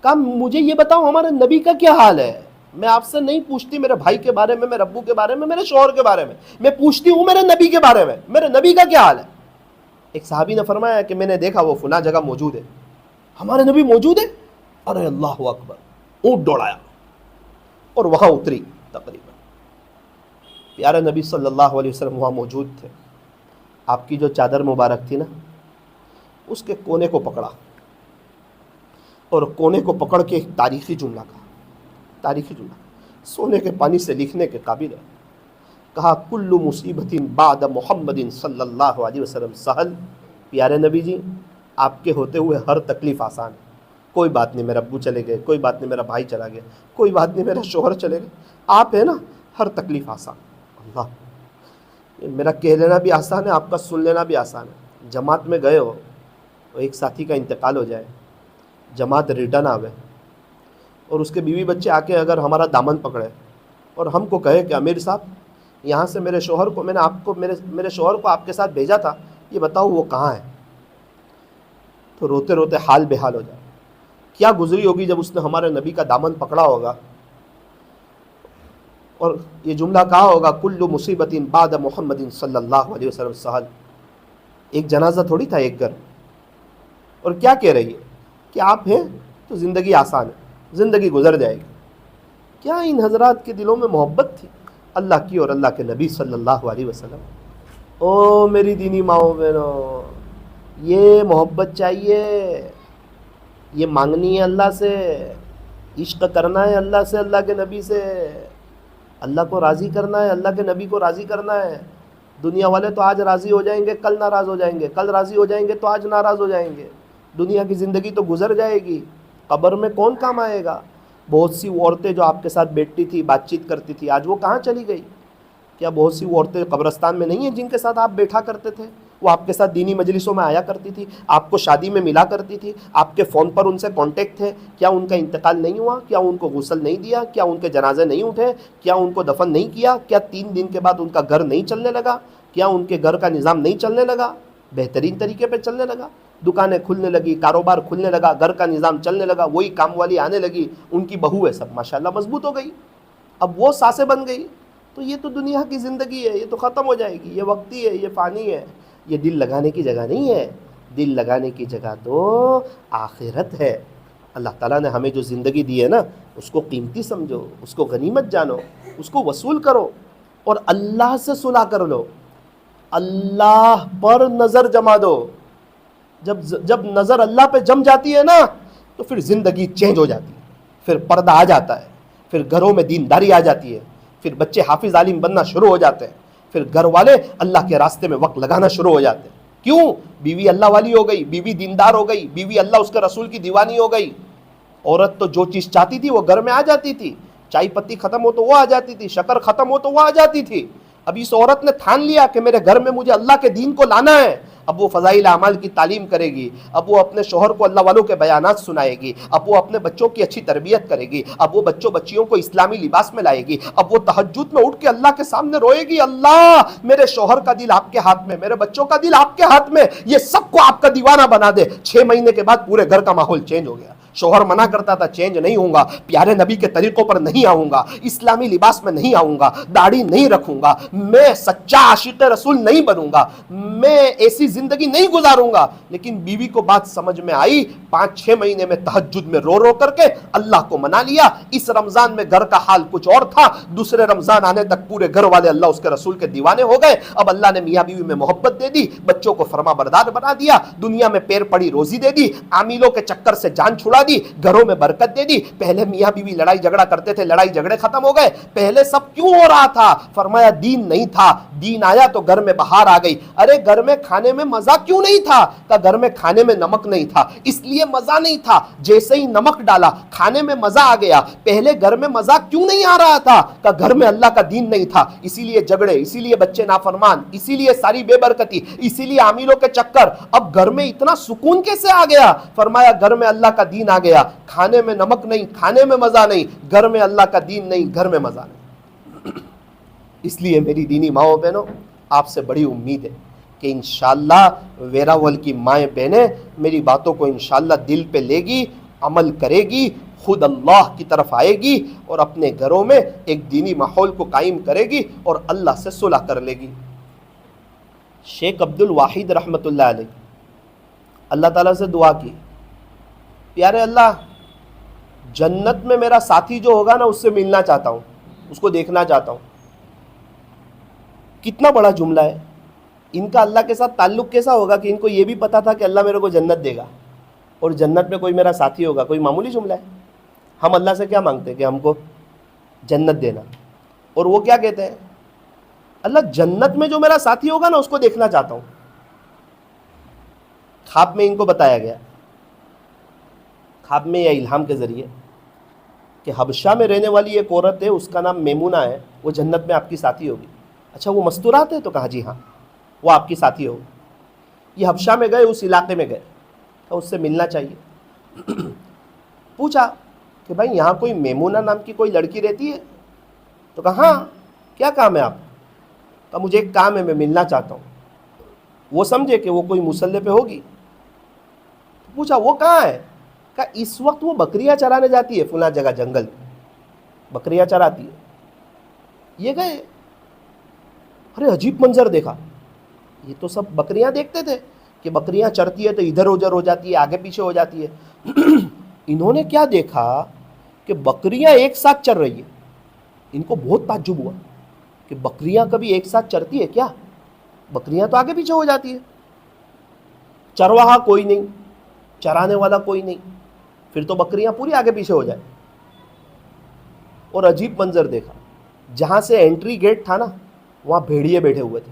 کہا مجھے یہ بتاؤ ہمارے نبی کا کیا حال ہے، میں آپ سے نہیں پوچھتی میرے بھائی کے بارے میں، میرے ابو کے بارے میں، میرے شوہر کے بارے میں پوچھتی ہوں میرے نبی کے بارے میں، میرے نبی کا کیا حال ہے۔ ایک صحابی نے فرمایا کہ میں نے دیکھا وہ فلاں جگہ موجود ہے، ہمارے نبی موجود ہے۔ ارے اللہ اکبر، اونٹ دوڑایا اور وہاں اتری۔ تقریباً پیارے نبی صلی اللہ علیہ وسلم وہاں موجود تھے۔ آپ کی جو چادر مبارک تھی نا، اس کے کونے کو پکڑا اور کونے کو پکڑ کے ایک تاریخی جملہ کہا، تاریخی جملہ سونے کے پانی سے لکھنے کے قابل ہے۔ کہا کل مصیبت بعد محمد صلی اللہ علیہ وسلم سہل، پیارے نبی جی آپ کے ہوتے ہوئے ہر تکلیف آسان ہے، کوئی بات نہیں، میرے ابو چلے گئے، کوئی بات نہیں، میرا بھائی چلا گیا، کوئی بات نہیں، میرے شوہر چلے گئے، آپ ہیں نا، ہر تکلیف آسان۔ اللہ، میرا کہہ لینا بھی آسان ہے، آپ کا سن لینا بھی آسان ہے۔ جماعت میں گئے ہو، ایک ساتھی کا انتقال ہو جائے، جماعت ریٹرن آوے اور اس کے بیوی بچے آ کے اگر ہمارا دامن پکڑے اور ہم کو کہے کہ امیر صاحب یہاں سے میرے شوہر کو، میں نے آپ کو میرے شوہر کو آپ کے ساتھ بھیجا تھا، یہ بتاؤ وہ کہاں ہے، تو روتے روتے حال بے حال ہو جائے۔ کیا گزری ہوگی جب اس نے ہمارے نبی کا دامن پکڑا ہوگا اور یہ جملہ کہا ہوگا کل مصیبت بعد محمد صلی اللہ علیہ وسلم سہل۔ ایک جنازہ تھوڑی تھا، ایک گھر، اور کیا کہہ رہی ہے کہ آپ ہیں تو زندگی آسان ہے، زندگی گزر جائے گی۔ کیا ان حضرات کے دلوں میں محبت تھی اللہ کی اور اللہ کے نبی صلی اللہ علیہ وسلم۔ او میری دینی ماؤں بہنوں، یہ محبت چاہیے، یہ مانگنی ہے اللہ سے، عشق کرنا ہے اللہ سے، اللہ کے نبی سے، اللہ کو راضی کرنا ہے، اللہ کے نبی کو راضی کرنا ہے۔ دنیا والے تو آج راضی ہو جائیں گے کل ناراض ہو جائیں گے، کل راضی ہو جائیں گے تو آج ناراض ہو جائیں گے. دنیا کی زندگی تو گزر جائے گی، قبر میں کون کام آئے گا؟ بہت سی عورتیں جو آپ کے ساتھ بیٹھتی تھی، بات چیت کرتی تھی، آج وہ کہاں چلی گئی؟ کیا بہت سی عورتیں قبرستان میں نہیں ہیں جن کے ساتھ آپ بیٹھا کرتے تھے؟ وہ آپ کے ساتھ دینی مجلسوں میں آیا کرتی تھی، آپ کو شادی میں ملا کرتی تھی، آپ کے فون پر ان سے کانٹیکٹ تھے. کیا ان کا انتقال نہیں ہوا؟ کیا ان کو غسل نہیں دیا؟ کیا ان کے جنازے نہیں اٹھے؟ کیا ان کو دفن نہیں کیا؟ کیا 3 دن کے بعد ان کا گھر نہیں چلنے لگا؟ کیا ان کے گھر کا نظام نہیں چلنے لگا؟ بہترین طریقے پہ چلنے لگا، دکانیں کھلنے لگی، کاروبار کھلنے لگا، گھر کا نظام چلنے لگا، وہی کام والی آنے لگی، ان کی بہو ہے سب ماشاءاللہ مضبوط ہو گئی، اب وہ ساسیں بن گئی. تو یہ تو دنیا کی زندگی ہے، یہ تو ختم ہو جائے گی، یہ وقتی ہے، یہ فانی ہے. یہ دل لگانے کی جگہ نہیں ہے، دل لگانے کی جگہ تو آخرت ہے. اللہ تعالیٰ نے ہمیں جو زندگی دی ہے نا، اس کو قیمتی سمجھو، اس کو غنیمت جانو، اس کو وصول کرو اور اللہ سے صلح کر لو. اللہ پر نظر جما دو. جب نظر اللہ پہ جم جاتی ہے نا تو پھر زندگی چینج ہو جاتی ہے، پھر پردہ آ جاتا ہے، پھر گھروں میں دینداری آ جاتی ہے، پھر بچے حافظ عالم بننا شروع ہو جاتے ہیں، پھر گھر والے اللہ کے راستے میں وقت لگانا شروع ہو جاتے ہیں. کیوں؟ بیوی اللہ والی ہو گئی، بیوی دیندار ہو گئی، بیوی اللہ اس کے رسول کی دیوانی ہو گئی. عورت تو جو چیز چاہتی تھی وہ گھر میں آ جاتی تھی، چائے پتی ختم ہو تو وہ آ جاتی تھی، شکر ختم ہو تو وہ آ جاتی تھی. اب اس عورت نے ٹھان لیا کہ میرے گھر میں مجھے اللہ کے دین کو لانا ہے. اب وہ فضائل اعمال کی تعلیم کرے گی، اب وہ اپنے شوہر کو اللہ والوں کے بیانات سنائے گی، اب وہ اپنے بچوں کی اچھی تربیت کرے گی، اب وہ بچیوں کو اسلامی لباس میں لائے گی، اب وہ تہجد میں اٹھ کے اللہ کے سامنے روئے گی، اللہ میرے شوہر کا دل آپ کے ہاتھ میں، میرے بچوں کا دل آپ کے ہاتھ میں، یہ سب کو آپ کا دیوانہ بنا دے. 6 مہینے کے بعد پورے گھر کا ماحول چینج ہو گیا. شوہر منع کرتا تھا، چینج نہیں ہوں گا، پیارے نبی کے طریقوں پر نہیں آؤں گا، اسلامی لباس میں نہیں آؤں گا، داڑھی نہیں رکھوں گا، میں سچا عاشق رسول نہیں بنوں گا، میں ایسی زندگی نہیں گزاروں گا. لیکن بیوی کو بات سمجھ میں آئی، 5-6 مہینے میں تہجد میں رو رو کر کے اللہ کو منا لیا. اس رمضان میں گھر کا حال کچھ اور تھا، دوسرے رمضان آنے تک پورے گھر والے اللہ اس کے رسول کے دیوانے ہو گئے. اب اللہ نے میاں بیوی میں محبت دے دی، بچوں کو فرما بردار بنا دیا، دنیا میں پیر پڑی روزی دے دی، عاملوں کے چکر سے جان چھڑا دی، گھروں میں برکت دے دی. پہلے میاں بیوی لڑائی جھگڑا کرتے تھے، لڑائی جھگڑے ختم ہو گئے. پہلے سب کیوں ہو رہا تھا؟ فرمایا دین نہیں تھا، دین آیا تو گھر میں بہار آ گئی. ارے گھر میں کھانے میں مزہ کیوں نہیں تھا؟ کہ گھر میں کھانے میں نمک نہیں تھا اس لیے مزہ نہیں تھا. جیسے ہی نمک ڈالا کھانے میں مزہ آ گیا. پہلے گھر میں مزہ کیوں نہیں آ رہا تھا؟ کہ گھر میں اللہ کا دین نہیں تھا، اسی لیے جھگڑے، اسی لیے بچے نافرمان، اسی لیے ساری بے برکتی، اسی لیے عاملوں کے چکر. اب گھر میں اتنا سکون کیسے آ گیا؟ فرمایا گھر میں اللہ کا دین آ گیا، کھانے میں نمک نہیں، کھانے میں مزہ نہیں، گھر میں اللہ کا دین نہیں، گھر میں مزہ نہیں. اس لیے میری دینی ماؤں بہنوں، آپ سے بڑی امید ہے کہ انشاءاللہ ویراول کی مائیں بہنیں میری باتوں کو انشاءاللہ دل پہ لے گی، عمل کرے گی، خود اللہ کی طرف آئے گی اور اپنے گھروں میں ایک دینی ماحول کو قائم کرے گی اور اللہ سے صلح کر لے گی. شیخ عبد الواحد رحمۃ اللہ علیہ اللہ تعالیٰ سے دعا کی، پیارے اللہ جنت میں میرا ساتھی جو ہوگا نا اس سے ملنا چاہتا ہوں، اس کو دیکھنا چاہتا ہوں. کتنا بڑا جملہ ہے. ان کا اللہ کے ساتھ تعلق کیسا ہوگا کہ ان کو یہ بھی پتا تھا کہ اللہ میرے کو جنت دے گا اور جنت میں کوئی میرا ساتھی ہوگا. کوئی معمولی جملہ ہے. ہم اللہ سے کیا مانگتے ہیں کہ ہم کو جنت دینا، اور وہ کیا کہتے ہیں؟ اللہ جنت میں جو میرا ساتھی ہوگا نا اس کو دیکھنا چاہتا ہوں. خواب میں ان کو بتایا گیا، خواب میں یا الہام کے ذریعے، کہ حبشہ میں رہنے والی ایک عورت ہے، اس کا نام میمونہ ہے، وہ جنت میں آپ کی ساتھی ہوگی. اچھا وہ مستورات ہے؟ تو کہا جی ہاں وہ آپ کی ساتھی ہوگی. یہ حبشہ میں گئے، اس علاقے میں گئے، تو اس سے ملنا چاہیے. پوچھا کہ بھائی یہاں کوئی میمونہ نام کی کوئی لڑکی رہتی ہے؟ تو کہا ہاں. کیا کام ہے آپ؟ کہا مجھے ایک کام ہے، میں ملنا چاہتا ہوں. وہ سمجھے کہ وہ کوئی مسلح پہ ہوگی. پوچھا وہ کہاں ہے؟ کہا اس وقت وہ بکریاں چرانے جاتی ہے فلاں جگہ، جنگل بکریاں چراتی ہے. یہ گئے، ارے عجیب منظر دیکھا. یہ تو سب بکریاں دیکھتے تھے کہ بکریاں چرتی ہے تو ادھر ادھر ہو جاتی ہے، آگے پیچھے ہو جاتی ہے. انہوں نے کیا دیکھا کہ بکریاں ایک ساتھ چر رہی ہے. ان کو بہت تعجب ہوا کہ بکریاں کبھی ایک ساتھ چرتی ہے کیا؟ بکریاں تو آگے پیچھے ہو جاتی ہے. چرواہا کوئی نہیں، چرانے والا کوئی نہیں، پھر تو بکریاں پوری آگے پیچھے ہو جائیں. اور عجیب منظر دیکھا، جہاں سے انٹری گیٹ تھا نا وہاں بھیڑیے بیٹھے ہوئے تھے.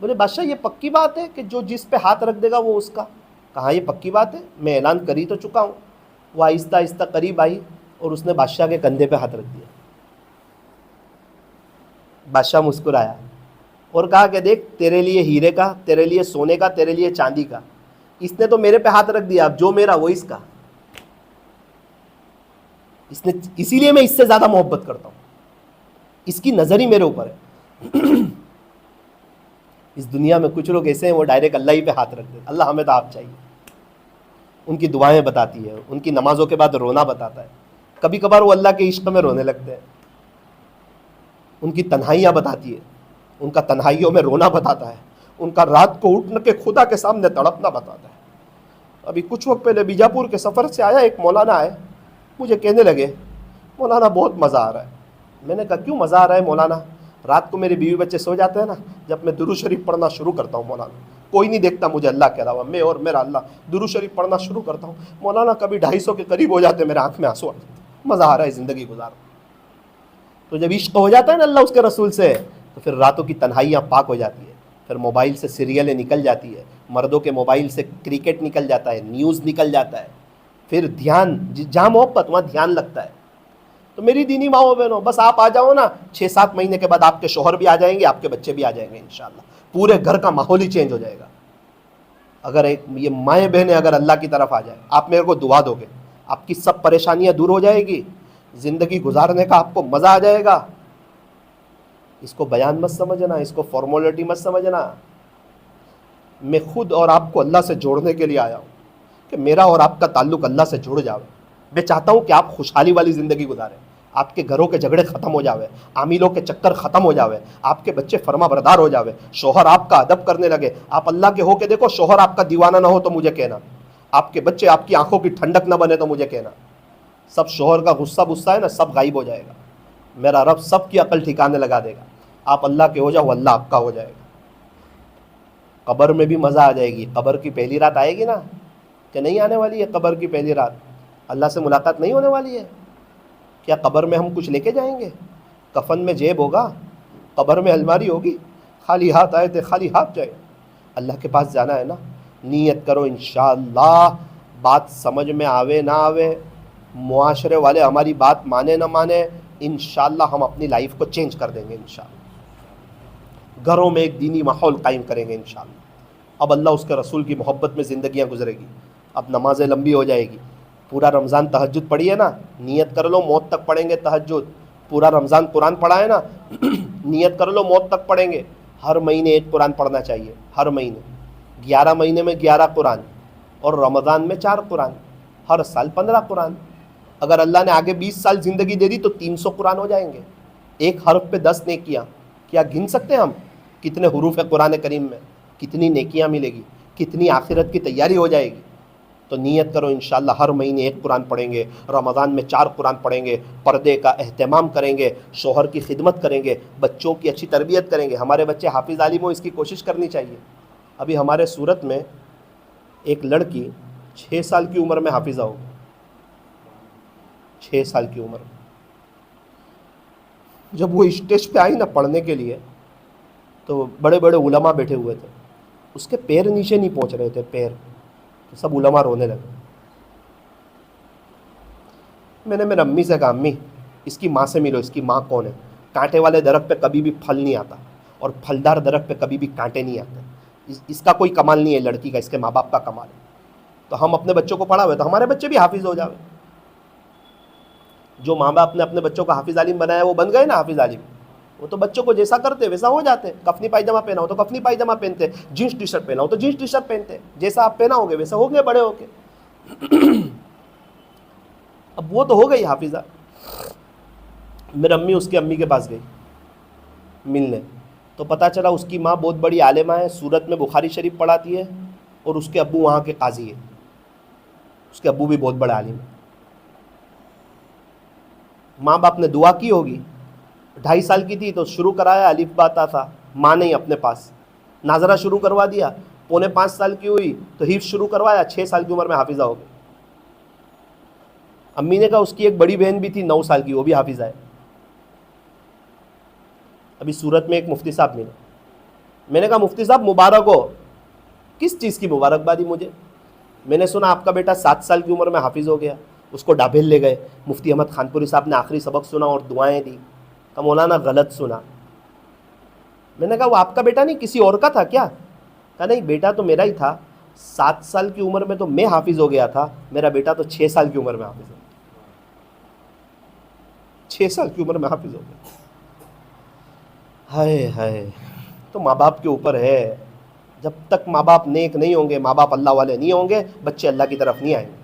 بولے بادشاہ یہ پکی بات ہے کہ جو جس پہ ہاتھ رکھ دے گا وہ اس کا؟ کہا یہ پکی بات ہے، میں اعلان کری تو چکا ہوں۔ وہ آہستہ آہستہ قریب آئی اور اس نے بادشاہ کے کندھے پہ ہاتھ رکھ دیا۔ بادشاہ مسکرایا اور کہا کہ دیکھ، تیرے لیے ہیرے کا، تیرے لیے سونے کا، تیرے لیے چاندی کا، اس نے تو میرے پہ ہاتھ رکھ دیا، اب جو میرا وہ اس کا۔ اسی لیے میں اس سے زیادہ محبت کرتا ہوں، اس کی نظر ہی میرے اوپر ہے۔ اس دنیا میں کچھ لوگ ایسے ہیں وہ ڈائریکٹ اللہ ہی پہ ہاتھ رکھ دیتے۔ اللہ ہمیں تو آپ چاہیے۔ ان کی دعائیں بتاتی ہے، ان کی نمازوں کے بعد رونا بتاتا ہے، کبھی کبھار وہ اللہ کے عشق میں رونے لگتے ہیں۔ ان کی تنہائیاں بتاتی ہے، ان کا تنہائیوں میں رونا بتاتا ہے، ان کا رات کو اٹھ کے خدا کے سامنے تڑپنا بتاتا ہے۔ ابھی کچھ وقت پہلے بیجاپور کے سفر سے آیا ایک مولانا آئے، مجھے کہنے لگے مولانا بہت مزہ آ رہا ہے۔ میں نے کہا کیوں مزہ آ رہا ہے مولانا؟ رات کو میری بیوی بچے سو جاتے ہیں نا، جب میں درود شریف پڑھنا شروع کرتا ہوں مولانا، کوئی نہیں دیکھتا مجھے اللہ کے علاوہ، میں اور میرا اللہ، درود شریف پڑھنا شروع کرتا ہوں مولانا، کبھی 250 کے قریب ہو جاتے ہیں، میرے آنکھ میں آنسو آ جاتے ہیں، مزہ آ رہا ہے زندگی گزار۔ تو جب عشق ہو جاتا ہے نا اللہ اس کے رسول سے، تو پھر راتوں کی تنہائیاں پاک ہو جاتی ہے، پھر موبائل سے سیریلیں نکل جاتی ہے، مردوں کے موبائل سے کرکٹ نکل جاتا ہے، نیوز نکل جاتا ہے، پھر دھیان، جہاں محبت وہاں دھیان لگتا ہے۔ تو میری دینی ماؤں بہنوں، بس آپ آ جاؤ نا، 6-7 مہینے کے بعد آپ کے شوہر بھی آ جائیں گے، آپ کے بچے بھی آ جائیں گے انشاءاللہ، پورے گھر کا ماحول ہی چینج ہو جائے گا۔ اگر یہ مائیں بہنیں اگر اللہ کی طرف آ جائیں، آپ میرے کو دعا دو گے، آپ کی سب پریشانیاں دور ہو جائے گی، زندگی گزارنے کا آپ کو مزہ آ جائے گا۔ اس کو بیان مت سمجھنا، اس کو فارمولیٹی مت سمجھنا۔ میں خود اور آپ کو اللہ سے جوڑنے کے لیے آیا ہوں کہ میرا اور آپ کا تعلق اللہ سے جڑ جاوے۔ میں چاہتا ہوں کہ آپ خوشحالی والی زندگی گزاریں، آپ کے گھروں کے جھگڑے ختم ہو جاوے، عاملوں کے چکر ختم ہو جاوے، آپ کے بچے فرما بردار ہو جاوے، شوہر آپ کا ادب کرنے لگے۔ آپ اللہ کے ہو کے دیکھو، شوہر آپ کا دیوانہ نہ ہو تو مجھے کہنا، آپ کے بچے آپ کی آنکھوں کی ٹھنڈک نہ بنے تو مجھے کہنا۔ سب شوہر کا غصہ ہے نا، سب غائب ہو جائے گا، میرا رب سب کی عقل ٹھکانے لگا دے گا۔ آپ اللہ کے ہو جاؤ، اللہ آپ کا ہو جائے گا۔ قبر میں بھی مزہ آ جائے گی۔ قبر کی پہلی رات آئے گی نا، کہ نہیں آنے والی ہے؟ قبر کی پہلی رات اللہ سے ملاقات نہیں ہونے والی ہے کیا؟ قبر میں ہم کچھ لے کے جائیں گے؟ کفن میں جیب ہوگا، قبر میں الماری ہوگی، خالی ہاتھ آئے تھے خالی ہاتھ جائے۔ اللہ کے پاس جانا ہے نا، نیت کرو انشاءاللہ، بات سمجھ میں آوے نہ آوے، معاشرے والے ہماری بات مانے نہ مانے، انشاءاللہ ہم اپنی لائف کو چینج کر دیں گے انشاءاللہ۔ گھروں میں ایک دینی ماحول قائم کریں گے انشاءاللہ۔ اب اللہ اس کے رسول کی محبت میں زندگیاں گزرے گی، اب نمازیں لمبی ہو جائے گی۔ پورا رمضان تہجد پڑھی ہے نا، نیت کر لو موت تک پڑھیں گے تہجد۔ پورا رمضان قرآن پڑھا ہے نا، نیت کر لو موت تک پڑھیں گے۔ ہر مہینے ایک قرآن پڑھنا چاہیے، ہر مہینے 11 مہینے میں 11 قرآن، اور رمضان میں 4 قرآن، ہر سال 15 قرآن۔ اگر اللہ نے آگے 20 سال زندگی دے دی تو 300 قرآن ہو جائیں گے، ایک حرف پہ 10 نیکیاں۔ کیا گن سکتے ہیں ہم کتنے حروف ہے قرآن کریم میں؟ کتنی نیکیاں ملے گی، کتنی آخرت کی تیاری ہو جائے گی۔ تو نیت کرو انشاءاللہ ہر مہینے ایک قرآن پڑھیں گے، رمضان میں 4 قرآن پڑھیں گے، پردے کا اہتمام کریں گے، شوہر کی خدمت کریں گے، بچوں کی اچھی تربیت کریں گے۔ ہمارے بچے حافظ عالم ہو، اس کی کوشش کرنی چاہیے۔ ابھی ہمارے صورت میں ایک لڑکی 6 سال کی عمر میں حافظہ ہو گئی، 6 سال کی عمر میں۔ جب وہ اسٹیج پہ آئی نا پڑھنے کے لیے، تو بڑے بڑے علماء بیٹھے ہوئے تھے، اس کے پیر نیچے نہیں پہنچ رہے تھے، پیر، تو سب علماء رونے لگے۔ میں نے میرے امی سے کہا امی اس کی ماں سے ملو، اس کی ماں کون ہے؟ کانٹے والے درخت پہ کبھی بھی پھل نہیں آتا، اور پھلدار درخت پہ کبھی بھی کانٹے نہیں آتے۔ اس کا کوئی کمال نہیں ہے لڑکی کا، اس کے ماں باپ کا کمال ہے۔ تو ہم اپنے بچوں کو پڑھا ہوئے تو ہمارے بچے بھی حافظ ہو جاوے۔ جو ماں باپ نے اپنے بچوں کو حافظ عالم بنایا وہ بن گئے نا حافظ عالم۔ وہ تو بچوں کو جیسا کرتے ویسا ہو جاتے۔ کفنی پائجامہ پہنا ہو تو کفنی پائجامہ پہنتے، جینس ٹی شرٹ پہنا ہو تو جینس ٹی شرٹ پہنتے، جیسا آپ پہنا ہوگے ویسا ہو گئے بڑے ہو کے۔ اب وہ تو ہو گئی حافظہ۔ میری امی اس کے امی کے پاس گئی ملنے، تو پتہ چلا اس کی ماں بہت بڑی عالمہ ہے، سورت میں بخاری شریف پڑھاتی ہے، اور اس کے ابو وہاں کے قاضی ہے، اس کے ابو بھی بہت بڑے عالم ہیں۔ ماں باپ نے دعا کی ہوگی، 2.5 سال کی تھی تو شروع کرایا الف با تا تھا، ماں نہیں اپنے پاس، ناظرہ شروع کروا دیا، 4.25 سال کی ہوئی تو حفظ شروع کروایا، 6 سال کی عمر میں حافظہ ہو گئی۔ امی نے کہا اس کی ایک بڑی بہن بھی تھی 9 سال کی، وہ بھی حافظہ ہے۔ ابھی صورت میں ایک مفتی صاحب ملے، میں نے کہا مفتی صاحب مبارک ہو. کس چیز کی مبارکبادی مجھے؟ میں نے سنا آپ کا بیٹا 7 سال کی عمر میں حافظ ہو گیا. اس کو ڈابھیل لے گئے, مفتی احمد خانپوری صاحب نے آخری سبق سنا اور دعائیں دی. کہا مولانا غلط سنا. میں نے کہا وہ آپ کا بیٹا نہیں کسی اور کا تھا کیا؟ کہا نہیں بیٹا تو میرا ہی تھا. 7 سال کی عمر میں تو میں حافظ ہو گیا تھا, میرا بیٹا تو 6 سال کی عمر میں حافظ ہو گیا. 6 سال کی عمر میں حافظ ہو گیا. ہائے ہائے. تو ماں باپ کے اوپر ہے. جب تک ماں باپ نیک نہیں ہوں گے, ماں باپ اللہ والے نہیں ہوں گے, بچے اللہ کی طرف نہیں آئیں گے.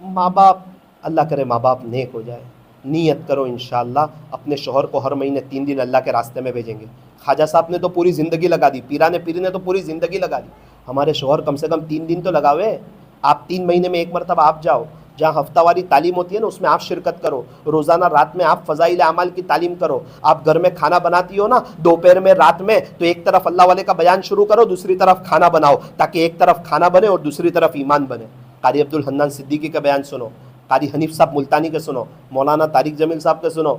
ماں باپ, اللہ کرے ماں باپ نیک ہو جائے. نیت کرو انشاءاللہ اپنے شوہر کو ہر مہینے 3 دن اللہ کے راستے میں بھیجیں گے. خواجہ صاحب نے تو پوری زندگی لگا دی, پیرانے پیر نے تو پوری زندگی لگا دی. ہمارے شوہر کم سے کم 3 دن تو لگاوے. آپ 3 مہینے میں ایک مرتبہ آپ جاؤ, جہاں ہفتہ واری تعلیم ہوتی ہے نا اس میں آپ شرکت کرو. روزانہ رات میں آپ فضائل اعمال کی تعلیم کرو. آپ گھر میں کھانا بناتی ہو نا دوپہر میں رات میں, تو ایک طرف اللہ والے کا بیان شروع کرو, دوسری طرف کھانا بناؤ, تاکہ ایک طرف کھانا بنے اور دوسری طرف ایمان بنے. قاری عبد الحنان صدیقی کا بیان سنو, قاری حنیف صاحب ملتانی کے سنو, مولانا طارق جمیل صاحب کے سنو.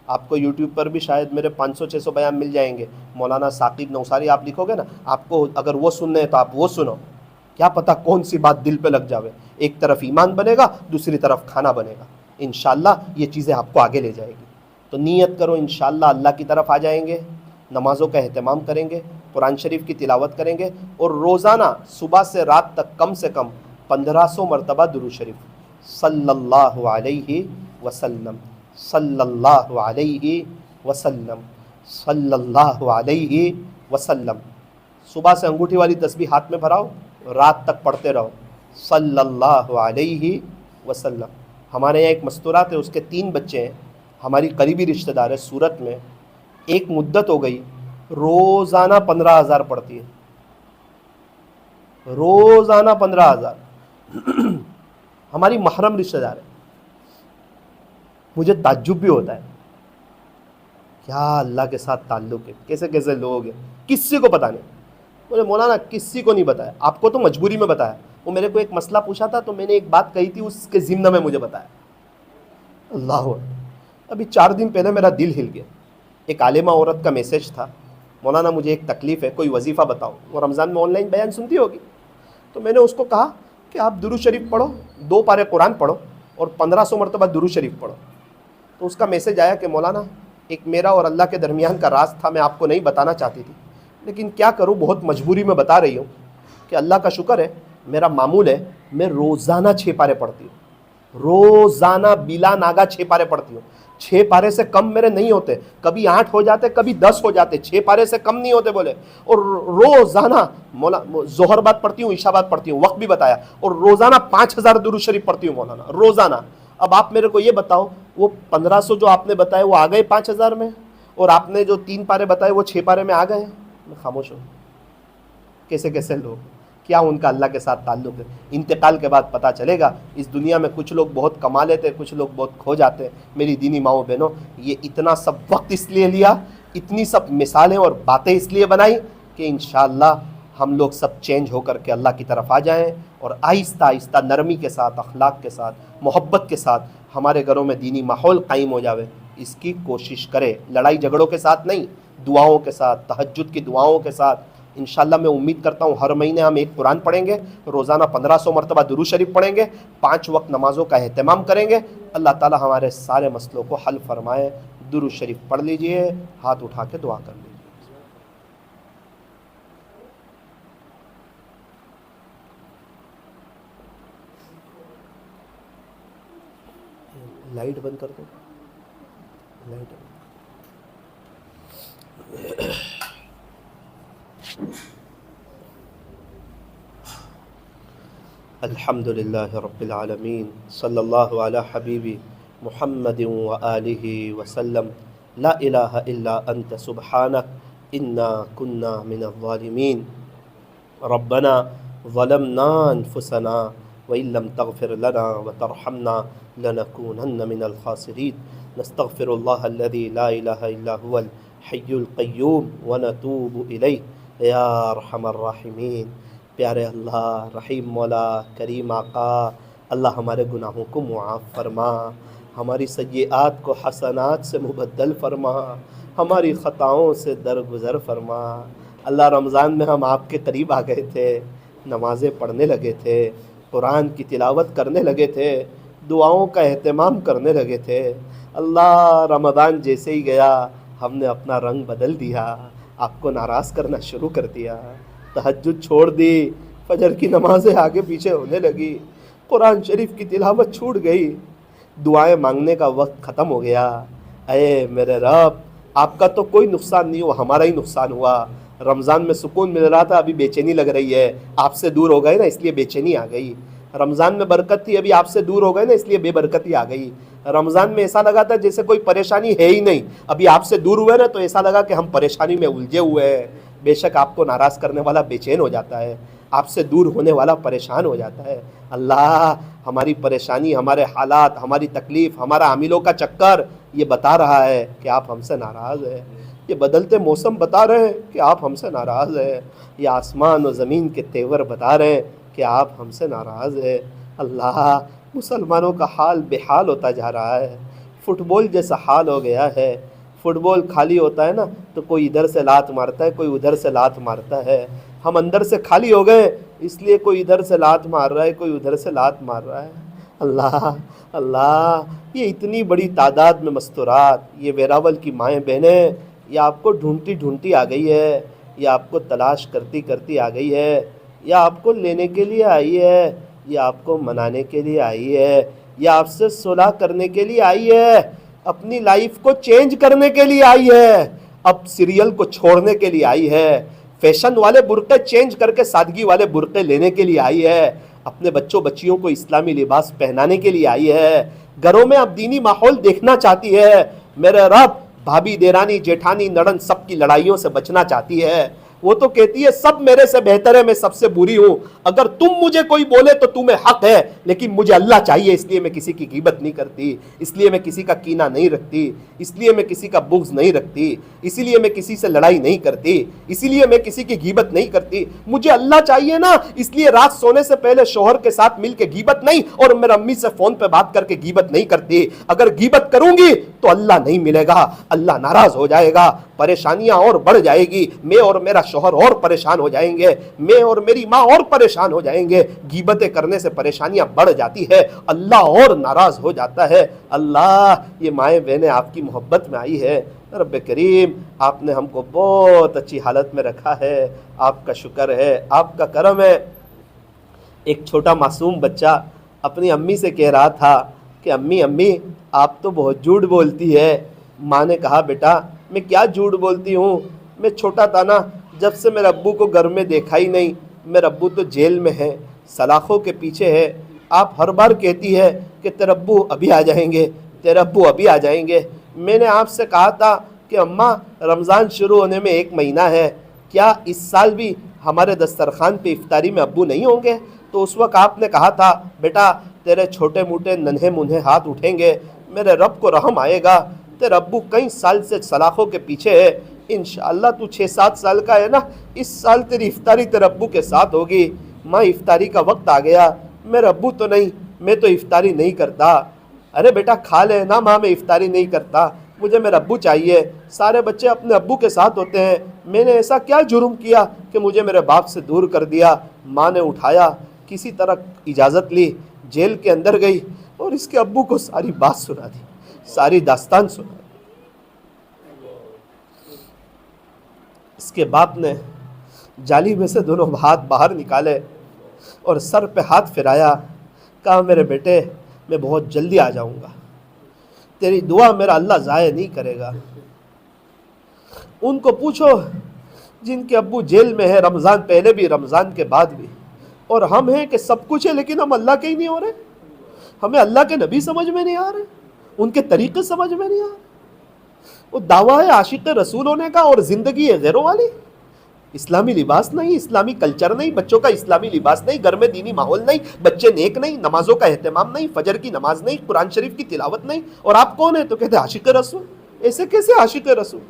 آپ کو یوٹیوب پر بھی شاید میرے 500-600 بیان مل جائیں گے. مولانا ثاقب نوساری آپ لکھو گے نا, آپ کو اگر وہ سننے ہیں تو آپ وہ سنو. کیا پتہ کون سی بات دل پہ لگ جاوے. ایک طرف ایمان بنے گا, دوسری طرف کھانا بنے گا. انشاءاللہ یہ چیزیں آپ کو آگے لے جائے گی. تو نیت کرو انشاءاللہ اللہ کی طرف آ جائیں گے. نمازوں کا اہتمام کریں گے, قرآن شریف کی تلاوت کریں گے, اور روزانہ صبح سے رات تک کم سے کم 1500 مرتبہ درود شریف صلی اللہ علیہ وسلم, صلی اللہ علیہ وسلم, صلی اللہ علیہ وسلم. صبح سے انگوٹھی والی تسبیح ہاتھ میں بھراؤ, رات تک پڑھتے رہو صلی اللہ علیہ وسلم. ہمارے یہاں ایک مستورات ہے, اس کے 3 بچے ہیں, ہماری قریبی رشتہ دار ہے سورت میں. ایک مدت ہو گئی روزانہ 15,000 پڑھتی ہے, روزانہ 15,000. ہماری محرم رشتہ دار ہے. مجھے تعجب بھی ہوتا ہے, کیا اللہ کے ساتھ تعلق ہے, کیسے کیسے لوگ ہیں, کسی کو پتہ نہیں. بولے مولانا کسی کو نہیں بتایا, آپ کو تو مجبوری میں بتایا. وہ میرے کو ایک مسئلہ پوچھا تھا تو میں نے ایک بات کہی تھی, اس کے ضمن میں مجھے بتایا. اللہ اکبر. ابھی 4 دن پہلے میرا دل ہل گیا. ایک عالمہ عورت کا میسج تھا, مولانا مجھے ایک تکلیف ہے, کوئی وظیفہ بتاؤ. وہ رمضان میں آن لائن بیان سنتی ہوگی. تو میں نے اس کو کہا کہ آپ درود شریف پڑھو, 2 پارے قرآن پڑھو اور 1500 مرتبہ درود شریف پڑھو. تو اس کا میسج آیا کہ مولانا ایک میرا اور اللہ کے درمیان کا راز تھا, میں آپ کو نہیں بتانا چاہتی تھی, لیکن کیا کروں, بہت مجبوری میں بتا رہی ہوں کہ اللہ کا شکر ہے, میرا معمول ہے, میں روزانہ 6 پارے پڑھتی ہوں. روزانہ بلا ناگا 6 پارے پڑھتی ہوں. 6 پارے سے کم میرے نہیں ہوتے, کبھی 8 ہو جاتے, کبھی 10 ہو جاتے, 6 پارے سے کم نہیں ہوتے بولے. اور روزانہ ظہر بعد پڑھتی ہوں, عشاء بعد پڑھتی ہوں, وقت بھی بتایا, اور روزانہ 5,000 درود شریف پڑھتی ہوں مولانا روزانہ. اب آپ میرے کو یہ بتاؤ, وہ 1500 جو آپ نے بتائے وہ آ گئے 5,000 میں, اور آپ نے جو 3 پارے بتائے وہ 6 پارے میں آ گئے. میں خاموش ہوں. کیسے کیسے لوگ, کیا ان کا اللہ کے ساتھ تعلق ہے. انتقال کے بعد پتہ چلے گا. اس دنیا میں کچھ لوگ بہت کما لیتے, کچھ لوگ بہت کھو جاتے. میری دینی ماؤں بہنوں, یہ اتنا سب وقت اس لیے لیا, اتنی سب مثالیں اور باتیں اس لیے بنائی کہ انشاءاللہ ہم لوگ سب چینج ہو کر کے اللہ کی طرف آ جائیں, اور آہستہ آہستہ نرمی کے ساتھ, اخلاق کے ساتھ, محبت کے ساتھ ہمارے گھروں میں دینی ماحول قائم ہو جاوے. اس کی کوشش کرے, لڑائی جھگڑوں کے ساتھ نہیں, دعاؤں کے ساتھ, تہجد کی دعاؤں کے ساتھ. انشاءاللہ میں امید کرتا ہوں ہر مہینے ہم ایک قرآن پڑھیں گے, روزانہ 1500 مرتبہ درود شریف پڑھیں گے, 5 وقت نمازوں کا اہتمام کریں گے. اللہ تعالی ہمارے سارے مسئلوں کو حل فرمائے. درود شریف پڑھ لیجئے, ہاتھ اٹھا کے دعا کر لیجئے. لائٹ بند کر دو, لائٹ الحمد للہ رب العالمین, صلی اللہ علی حبیبی محمد و آلہ وسلم. لا الہ الا انت سبحانک انا کنا من الظالمین. ربنا ظلمنا انفسنا وإن لم تغفر لنا وترحمنا لنكونن من الخاسرين. نستغفر الله الذي لا إله إلا هو الحي القيوم ونتوب إليه يا أرحم الراحمين. پیارے اللہ, رحیم مولا, کریم آقا, اللہ ہمارے گناہوں کو معاف فرما, ہماری سیئات کو حسنات سے مبدل فرما. ہماری خطاؤں سے درگزر فرما۔ اللہ رمضان میں ہم آپ کے قریب آ گئے تھے، نمازیں پڑھنے لگے تھے، قرآن کی تلاوت کرنے لگے تھے، دعاؤں کا اہتمام کرنے لگے تھے۔ اللہ رمضان جیسے ہی گیا ہم نے اپنا رنگ بدل دیا، آپ کو ناراض کرنا شروع کر دیا، تہجد چھوڑ دی، فجر کی نمازیں آگے پیچھے ہونے لگی، قرآن شریف کی تلاوت چھوٹ گئی، دعائیں مانگنے کا وقت ختم ہو گیا۔ اے میرے رب، آپ کا تو کوئی نقصان نہیں ہوا، ہمارا ہی نقصان ہوا۔ رمضان میں سکون مل رہا تھا، ابھی بے چینی لگ رہی ہے، آپ سے دور ہو گئے نا اس لیے بے چینی آ گئی۔ رمضان میں برکت تھی، ابھی آپ سے دور ہو گئے نا اس لیے بے برکتی آ گئی۔ رمضان میں ایسا لگا تھا جیسے کوئی پریشانی ہے ہی نہیں، ابھی آپ سے دور ہوئے نا تو ایسا لگا کہ ہم پریشانی میں الجھے ہوئے ہیں۔ بے شک آپ کو ناراض کرنے والا بے چین ہو جاتا ہے، آپ سے دور ہونے والا پریشان ہو جاتا ہے۔ اللہ ہماری پریشانی، ہمارے حالات، ہماری تکلیف، ہمارا عاملوں کا چکر یہ بتا رہا ہے کہ آپ ہم سے ناراض ہیں، یہ بدلتے موسم بتا رہے ہیں کہ آپ ہم سے ناراض ہیں، یہ آسمان و زمین کے تیور بتا رہے ہیں کہ آپ ہم سے ناراض ہیں۔ اللہ مسلمانوں کا حال بے حال ہوتا جا رہا ہے، فٹ بال جیسا حال ہو گیا ہے۔ فٹ بال خالی ہوتا ہے نا تو کوئی ادھر سے لات مارتا ہے، کوئی ادھر سے لات مارتا ہے۔ ہم اندر سے خالی ہو گئے اس لیے کوئی ادھر سے لات مار رہا ہے، کوئی ادھر سے لات مار رہا ہے۔ اللہ اللہ یہ اتنی بڑی تعداد میں مستورات، یہ ویراول کی مائیں بہنیں، یہ آپ کو ڈھونڈتی ڈھونڈتی آ گئی ہے، یہ آپ کو تلاش کرتی کرتی آ گئی ہے، یہ آپ کو لینے کے لیے آئی ہے، یہ آپ کو منانے کے لیے آئی ہے، یہ آپ سے صلح کرنے کے لیے آئی ہے، اپنی لائف کو چینج کرنے کے لیے آئی ہے، اب سیریل کو چھوڑنے کے لیے آئی ہے، فیشن والے برقعے چینج کر کے سادگی والے برقعے لینے کے لیے آئی ہے، اپنے بچوں بچیوں کو اسلامی لباس پہنانے کے لیے آئی ہے، گھروں میں اب دینی ماحول دیکھنا چاہتی ہے۔ میرے رب بھابھی دیرانی جیٹھانی نڑن سب کی لڑائیوں سے بچنا چاہتی ہے، وہ تو کہتی ہے سب میرے سے بہتر ہے، میں سب سے بری ہوں، اگر تم مجھے کوئی بولے تو تمہیں حق ہے، لیکن مجھے اللہ چاہیے، اس لیے میں کسی کی غیبت نہیں کرتی، اس لیے میں کسی کا کینہ نہیں رکھتی، اس لیے میں کسی کا بغض نہیں رکھتی، اسی لیے میں کسی سے لڑائی نہیں کرتی، اسی لیے میں کسی کی غیبت نہیں کرتی، مجھے اللہ چاہیے نا، اس لیے رات سونے سے پہلے شوہر کے ساتھ مل کے غیبت نہیں، اور میرے امی سے فون پہ بات کر کے غیبت نہیں کرتی، اگر غیبت کروں گی تو اللہ نہیں ملے گا، اللہ ناراض ہو جائے گا، پریشانیاں اور بڑھ جائے گی، میں اور میرا شوہر اور پریشان ہو جائیں گے، میں اور میری ماں اور پریشان ہو جائیں گے، غیبتیں کرنے سے پریشانیاں بڑھ جاتی ہے، اللہ اور ناراض ہو جاتا ہے۔ اللہ یہ مائیں بہنیں آپ کی محبت میں آئی ہے، رب کریم آپ نے ہم کو بہت اچھی حالت میں رکھا ہے، آپ کا شکر ہے، آپ کا کرم ہے۔ ایک چھوٹا معصوم بچہ اپنی امی سے کہہ رہا تھا کہ امی امی آپ تو بہت جھوٹ بولتی ہے۔ ماں نے کہا بیٹا میں کیا جھوٹ بولتی ہوں، میں چھوٹا تھا نا، جب سے میرے ابو کو گھر میں دیکھا ہی نہیں، میرے ابو تو جیل میں ہے، سلاخوں کے پیچھے ہے، آپ ہر بار کہتی ہے کہ تیرے ابو ابھی آ جائیں گے، تیرے ابو ابھی آ جائیں گے۔ میں نے آپ سے کہا تھا کہ اماں رمضان شروع ہونے میں 1 مہینہ ہے، کیا اس سال بھی ہمارے دسترخوان پہ افطاری میں ابو نہیں ہوں گے؟ تو اس وقت آپ نے کہا تھا بیٹا تیرے چھوٹے موٹے ننھے منھے ہاتھ اٹھیں گے، میرے رب کو رحم آئے گا، تیرے ابو کئی سال سے سلاخوں کے پیچھے ہے، انشاءاللہ تو 6-7 سال کا ہے نا، اس سال تیری افطاری تیرے ابو کے ساتھ ہوگی۔ ماں افطاری کا وقت آ گیا، میرے ابو تو نہیں، میں تو افطاری نہیں کرتا۔ ارے بیٹا کھا لے نا ماں، میں افطاری نہیں کرتا، مجھے میرا ابو چاہیے، سارے بچے اپنے ابو کے ساتھ ہوتے ہیں، میں نے ایسا کیا جرم کیا کہ مجھے میرے باپ سے دور کر دیا؟ ماں نے اٹھایا، کسی طرح اجازت لی، جیل کے اندر گئی اور اس کے ابو کو ساری بات سنا دی، ساری داستان سنا۔ اس کے باپ نے جالی میں سے دونوں ہاتھ باہر نکالے اور سر پہ ہاتھ پھرایا، کہا میرے بیٹے میں بہت جلدی آ جاؤں گا، تیری دعا میرا اللہ ضائع نہیں کرے گا۔ ان کو پوچھو جن کے ابو جیل میں ہیں، رمضان پہلے بھی رمضان کے بعد بھی، اور ہم ہیں کہ سب کچھ ہے لیکن ہم اللہ کے ہی نہیں ہو رہے، ہمیں اللہ کے نبی سمجھ میں نہیں آ رہے، ان کے طریقے سمجھ میں نہیں آ رہے، وہ دعویٰ ہے عاشق رسول ہونے کا اور زندگی ہے غیروں والی، اسلامی لباس نہیں، اسلامی کلچر نہیں، بچوں کا اسلامی لباس نہیں، گھر میں دینی ماحول نہیں، بچے نیک نہیں، نمازوں کا اہتمام نہیں، فجر کی نماز نہیں، قرآن شریف کی تلاوت نہیں، اور آپ کون ہیں؟ تو کہتے ہیں عاشق رسول۔ ایسے کیسے عاشق رسول؟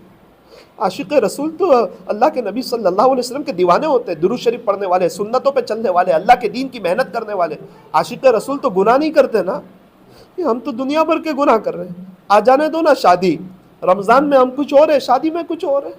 عاشق رسول تو اللہ کے نبی صلی اللہ علیہ وسلم کے دیوانے ہوتے ہیں، درود شریف پڑھنے والے، سنتوں پہ چلنے والے، اللہ کے دین کی محنت کرنے والے۔ عاشق رسول تو گناہ نہیں کرتے نا، ہم تو دنیا بھر کے گناہ کر رہے ہیں۔ آ جانے دو نا شادی، رمضان میں ہم کچھ اور ہے، شادی میں کچھ اور ہے،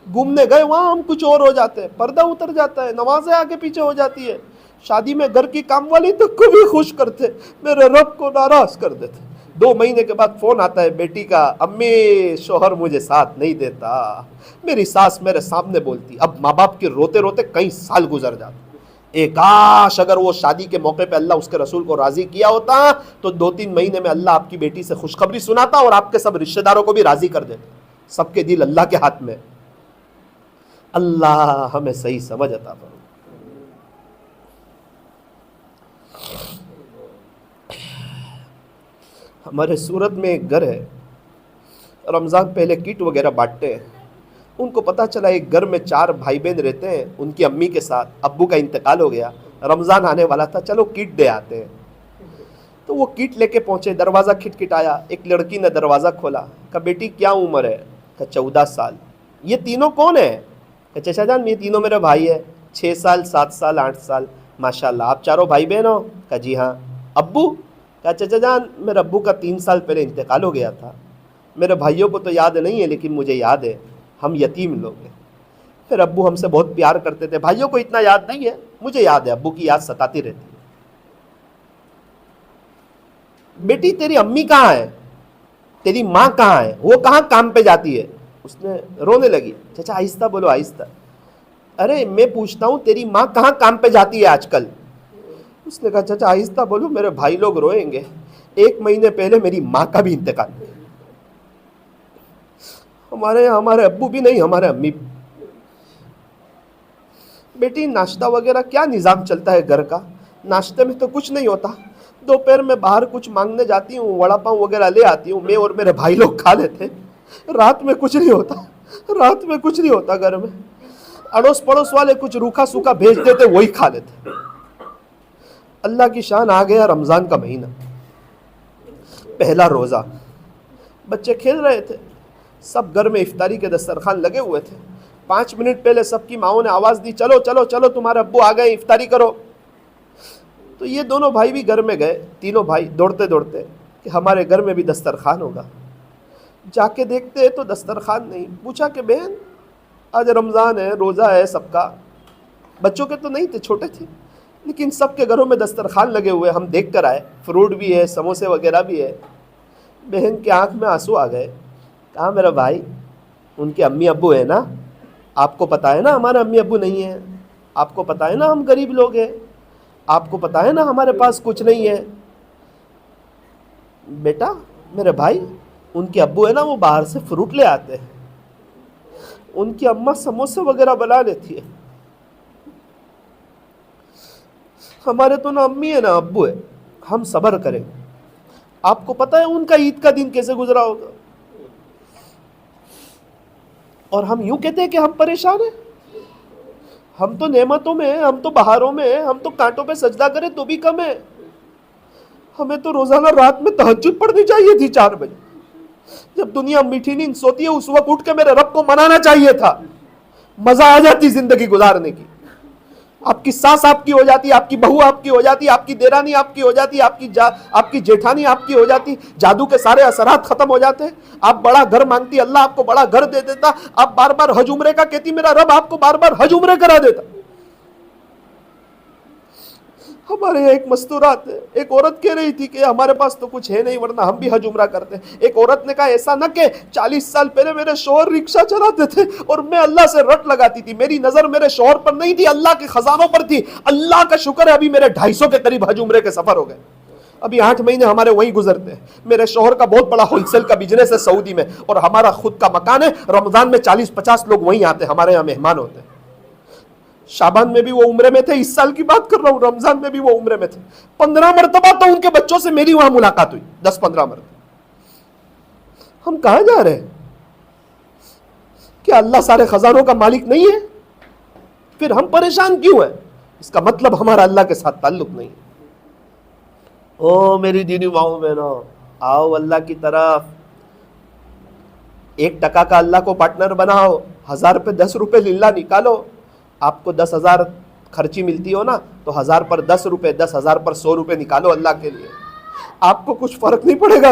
گھومنے گئے وہاں ہم کچھ اور ہو جاتے ہیں، پردہ اتر جاتا ہے، نمازیں آگے پیچھے ہو جاتی ہے، شادی میں گھر کی کام والی تک کو بھی خوش کرتے، میرے رب کو ناراض کر دیتے۔ 2 مہینے کے بعد فون آتا ہے بیٹی کا، امی شوہر مجھے ساتھ نہیں دیتا، میری ساس میرے سامنے بولتی۔ اب ماں باپ کے روتے روتے کئی سال گزر جاتے۔ ایک کاش اگر وہ شادی کے موقع پہ اللہ اس کے رسول کو راضی کیا ہوتا تو 2-3 مہینے میں اللہ آپ کی بیٹی سے خوشخبری سناتا اور آپ کے سب رشتہ داروں کو بھی راضی کر دیتا۔ سب کے دل اللہ کے ہاتھ میں۔ اللہ ہمیں صحیح سمجھ عطا فرمائے۔ ہمارے سورت میں ایک گھر ہے، رمضان پہلے کٹ وغیرہ بانٹتے ہیں۔ ان کو پتہ چلا ایک گھر میں 4 بھائی بہن رہتے ہیں، ان کی امی کے ساتھ، ابو کا انتقال ہو گیا، رمضان آنے والا تھا، چلو کٹ دے آتے ہیں۔ تو وہ کٹ لے کے پہنچے، دروازہ کھٹکھٹایا، ایک لڑکی نے دروازہ کھولا، کہا بیٹی کیا عمر ہے؟ کہا 14 سال۔ یہ تینوں کون ہیں؟ کہا چچا جان یہ تینوں میرے بھائی ہیں، 6 سال 7 سال 8 سال۔ ماشاءاللہ آپ چاروں بھائی بہن ہو؟ کہا جی ہاں۔ ابو؟ کہا چچا جان میرے ابو کا 3 سال پہلے انتقال ہو گیا تھا، میرے بھائیوں کو تو یاد نہیں ہے لیکن مجھے یاد ہے، ہم یتیم لوگ ہیں۔ پھر ابو ہم سے بہت پیار کرتے تھے، بھائیوں کو اتنا یاد نہیں ہے، مجھے یاد ہے، ابو کی یاد ستاتی رہتی ہے۔ بیٹی تیری امی کہاں ہے؟ تیری ماں کہاں ہے؟ وہ کہاں کام پہ جاتی ہے؟ اس نے رونے لگی۔ چچا آہستہ بولو آہستہ۔ ارے میں پوچھتا ہوں تیری ماں کہاں کام پہ جاتی ہے آج کل؟ اس نے کہا چچا آہستہ بولو میرے بھائی لوگ روئیں گے، 1 مہینے پہلے میری ماں کا بھی انتقال ہوا۔ ہمارے ابو بھی نہیں، ہمارے امی بھی۔ بیٹی ناشتہ وغیرہ کیا نظام چلتا ہے گھر کا؟ ناشتے میں تو کچھ نہیں ہوتا، دوپہر میں باہر کچھ مانگنے جاتی ہوں، وڑا پاؤں وغیرہ لے آتی ہوں، میں اور میرے بھائی لوگ کھا لیتے، رات میں کچھ نہیں ہوتا، رات میں کچھ نہیں ہوتا گھر میں، اڑوس پڑوس والے کچھ روکھا سوکھا بھیج دیتے وہی کھا لیتے۔ اللہ کی شان، آ گیا رمضان کا مہینہ، پہلا روزہ، بچے کھیل رہے تھے، سب گھر میں افطاری کے دسترخوان لگے ہوئے تھے۔ 5 منٹ پہلے سب کی ماؤں نے آواز دی چلو چلو چلو تمہارے ابو آ گئے، افطاری کرو۔ تو یہ دونوں بھائی بھی گھر میں گئے، تینوں بھائی دوڑتے دوڑتے کہ ہمارے گھر میں بھی دسترخوان ہوگا۔ جا کے دیکھتے تو دسترخوان نہیں۔ پوچھا کہ بہن آج رمضان ہے، روزہ ہے سب کا، بچوں کے تو نہیں تھے، چھوٹے تھے، لیکن سب کے گھروں میں دسترخوان لگے ہوئے، ہم دیکھ کر آئے، فروٹ بھی ہے، سموسے وغیرہ بھی ہے۔ بہن کے آنکھ میں آنسو آ گئے۔ کہا میرا بھائی ان کے امی ابو ہے نا، آپ کو پتا ہے نا ہمارے امی ابو نہیں ہیں، آپ کو پتا ہے نا ہم غریب لوگ ہیں، آپ کو پتا ہے نا ہمارے پاس کچھ نہیں ہے۔ بیٹا میرے بھائی ان کے ابو ہے نا وہ باہر سے فروٹ لے آتے ہیں، ان کی اماں سموسے وغیرہ بنا لیتی ہے، ہمارے تو نہ امی ہے نہ ابو ہے، ہم صبر کریں۔ آپ کو پتا ہے ان کا عید کا دن کیسے گزرا ہوگا؟ اور ہم یوں کہتے ہیں کہ ہم پریشان ہیں، ہم تو نعمتوں میں ہیں، ہم تو بہاروں میں ہیں، ہم تو کانٹوں پہ سجدہ کریں تو بھی کم ہے، ہمیں تو روزانہ رات میں تہجد پڑھنی چاہیے تھی 4 بجے، جب دنیا میٹھی نیند سوتی ہے اس وقت اٹھ کے میرے رب کو منانا چاہیے تھا، مزہ آ جاتی زندگی گزارنے کی۔ آپ کی ساس آپ کی ہو جاتی، آپ کی بہو آپ کی ہو جاتی، آپ کی دیرانی آپ کی ہو جاتی، آپ کی جیٹھانی آپ کی ہو جاتی، جادو کے سارے اثرات ختم ہو جاتے، آپ بڑا گھر مانگتی، اللہ آپ کو بڑا گھر دے دیتا، آپ بار بار حج عمرے کا کہتی، میرا رب آپ کو بار بار حج عمرے کرا دیتا۔ ہمارے یہاں ایک مستورات ہے، ایک عورت کہہ رہی تھی کہ ہمارے پاس تو کچھ ہے نہیں ورنہ ہم بھی حج عمرہ کرتے۔ ایک عورت نے کہا ایسا نہ کہ 40 سال پہلے میرے شوہر رکشہ چلاتے تھے اور میں اللہ سے رٹ لگاتی تھی، میری نظر میرے شوہر پر نہیں تھی، اللہ کے خزانوں پر تھی، اللہ کا شکر ہے ابھی میرے 250 کے قریب حج عمرے کے سفر ہو گئے، ابھی 8 مہینے ہمارے وہیں گزرتے ہیں۔ میرے شوہر کا بہت بڑا ہول سیل کا بزنس ہے سعودی میں اور ہمارا خود کا مکان ہے، رمضان میں 40-50 لوگ وہیں آتے ہیں، ہمارے یہاں مہمان ہوتے ہیں۔ شعبان میں بھی وہ عمرے میں تھے، اس سال کی بات کر رہا ہوں، رمضان میں بھی وہ عمرے میں تھے، 15 مرتبہ تو ان کے بچوں سے میری وہاں ملاقات ہوئی، 10-15 مرتبہ۔ ہم کہاں جا رہے ہیں؟ کیا اللہ سارے خزانوں کا مالک نہیں ہے؟ پھر ہم پریشان کیوں ہیں؟ اس کا مطلب ہمارا اللہ کے ساتھ تعلق نہیں ہے۔ او میری دینی ماؤں بہنوں، آؤ اللہ کی طرف، 1 ٹکا کا اللہ کو پارٹنر بناؤ، 1000 پہ 10 روپے للہ نکالو۔ آپ کو 10,000 خرچی ملتی ہو نا تو 1000 پر 10 روپے، 10,000 پر 100 روپے نکالو اللہ کے لیے، آپ کو کچھ فرق نہیں پڑے گا،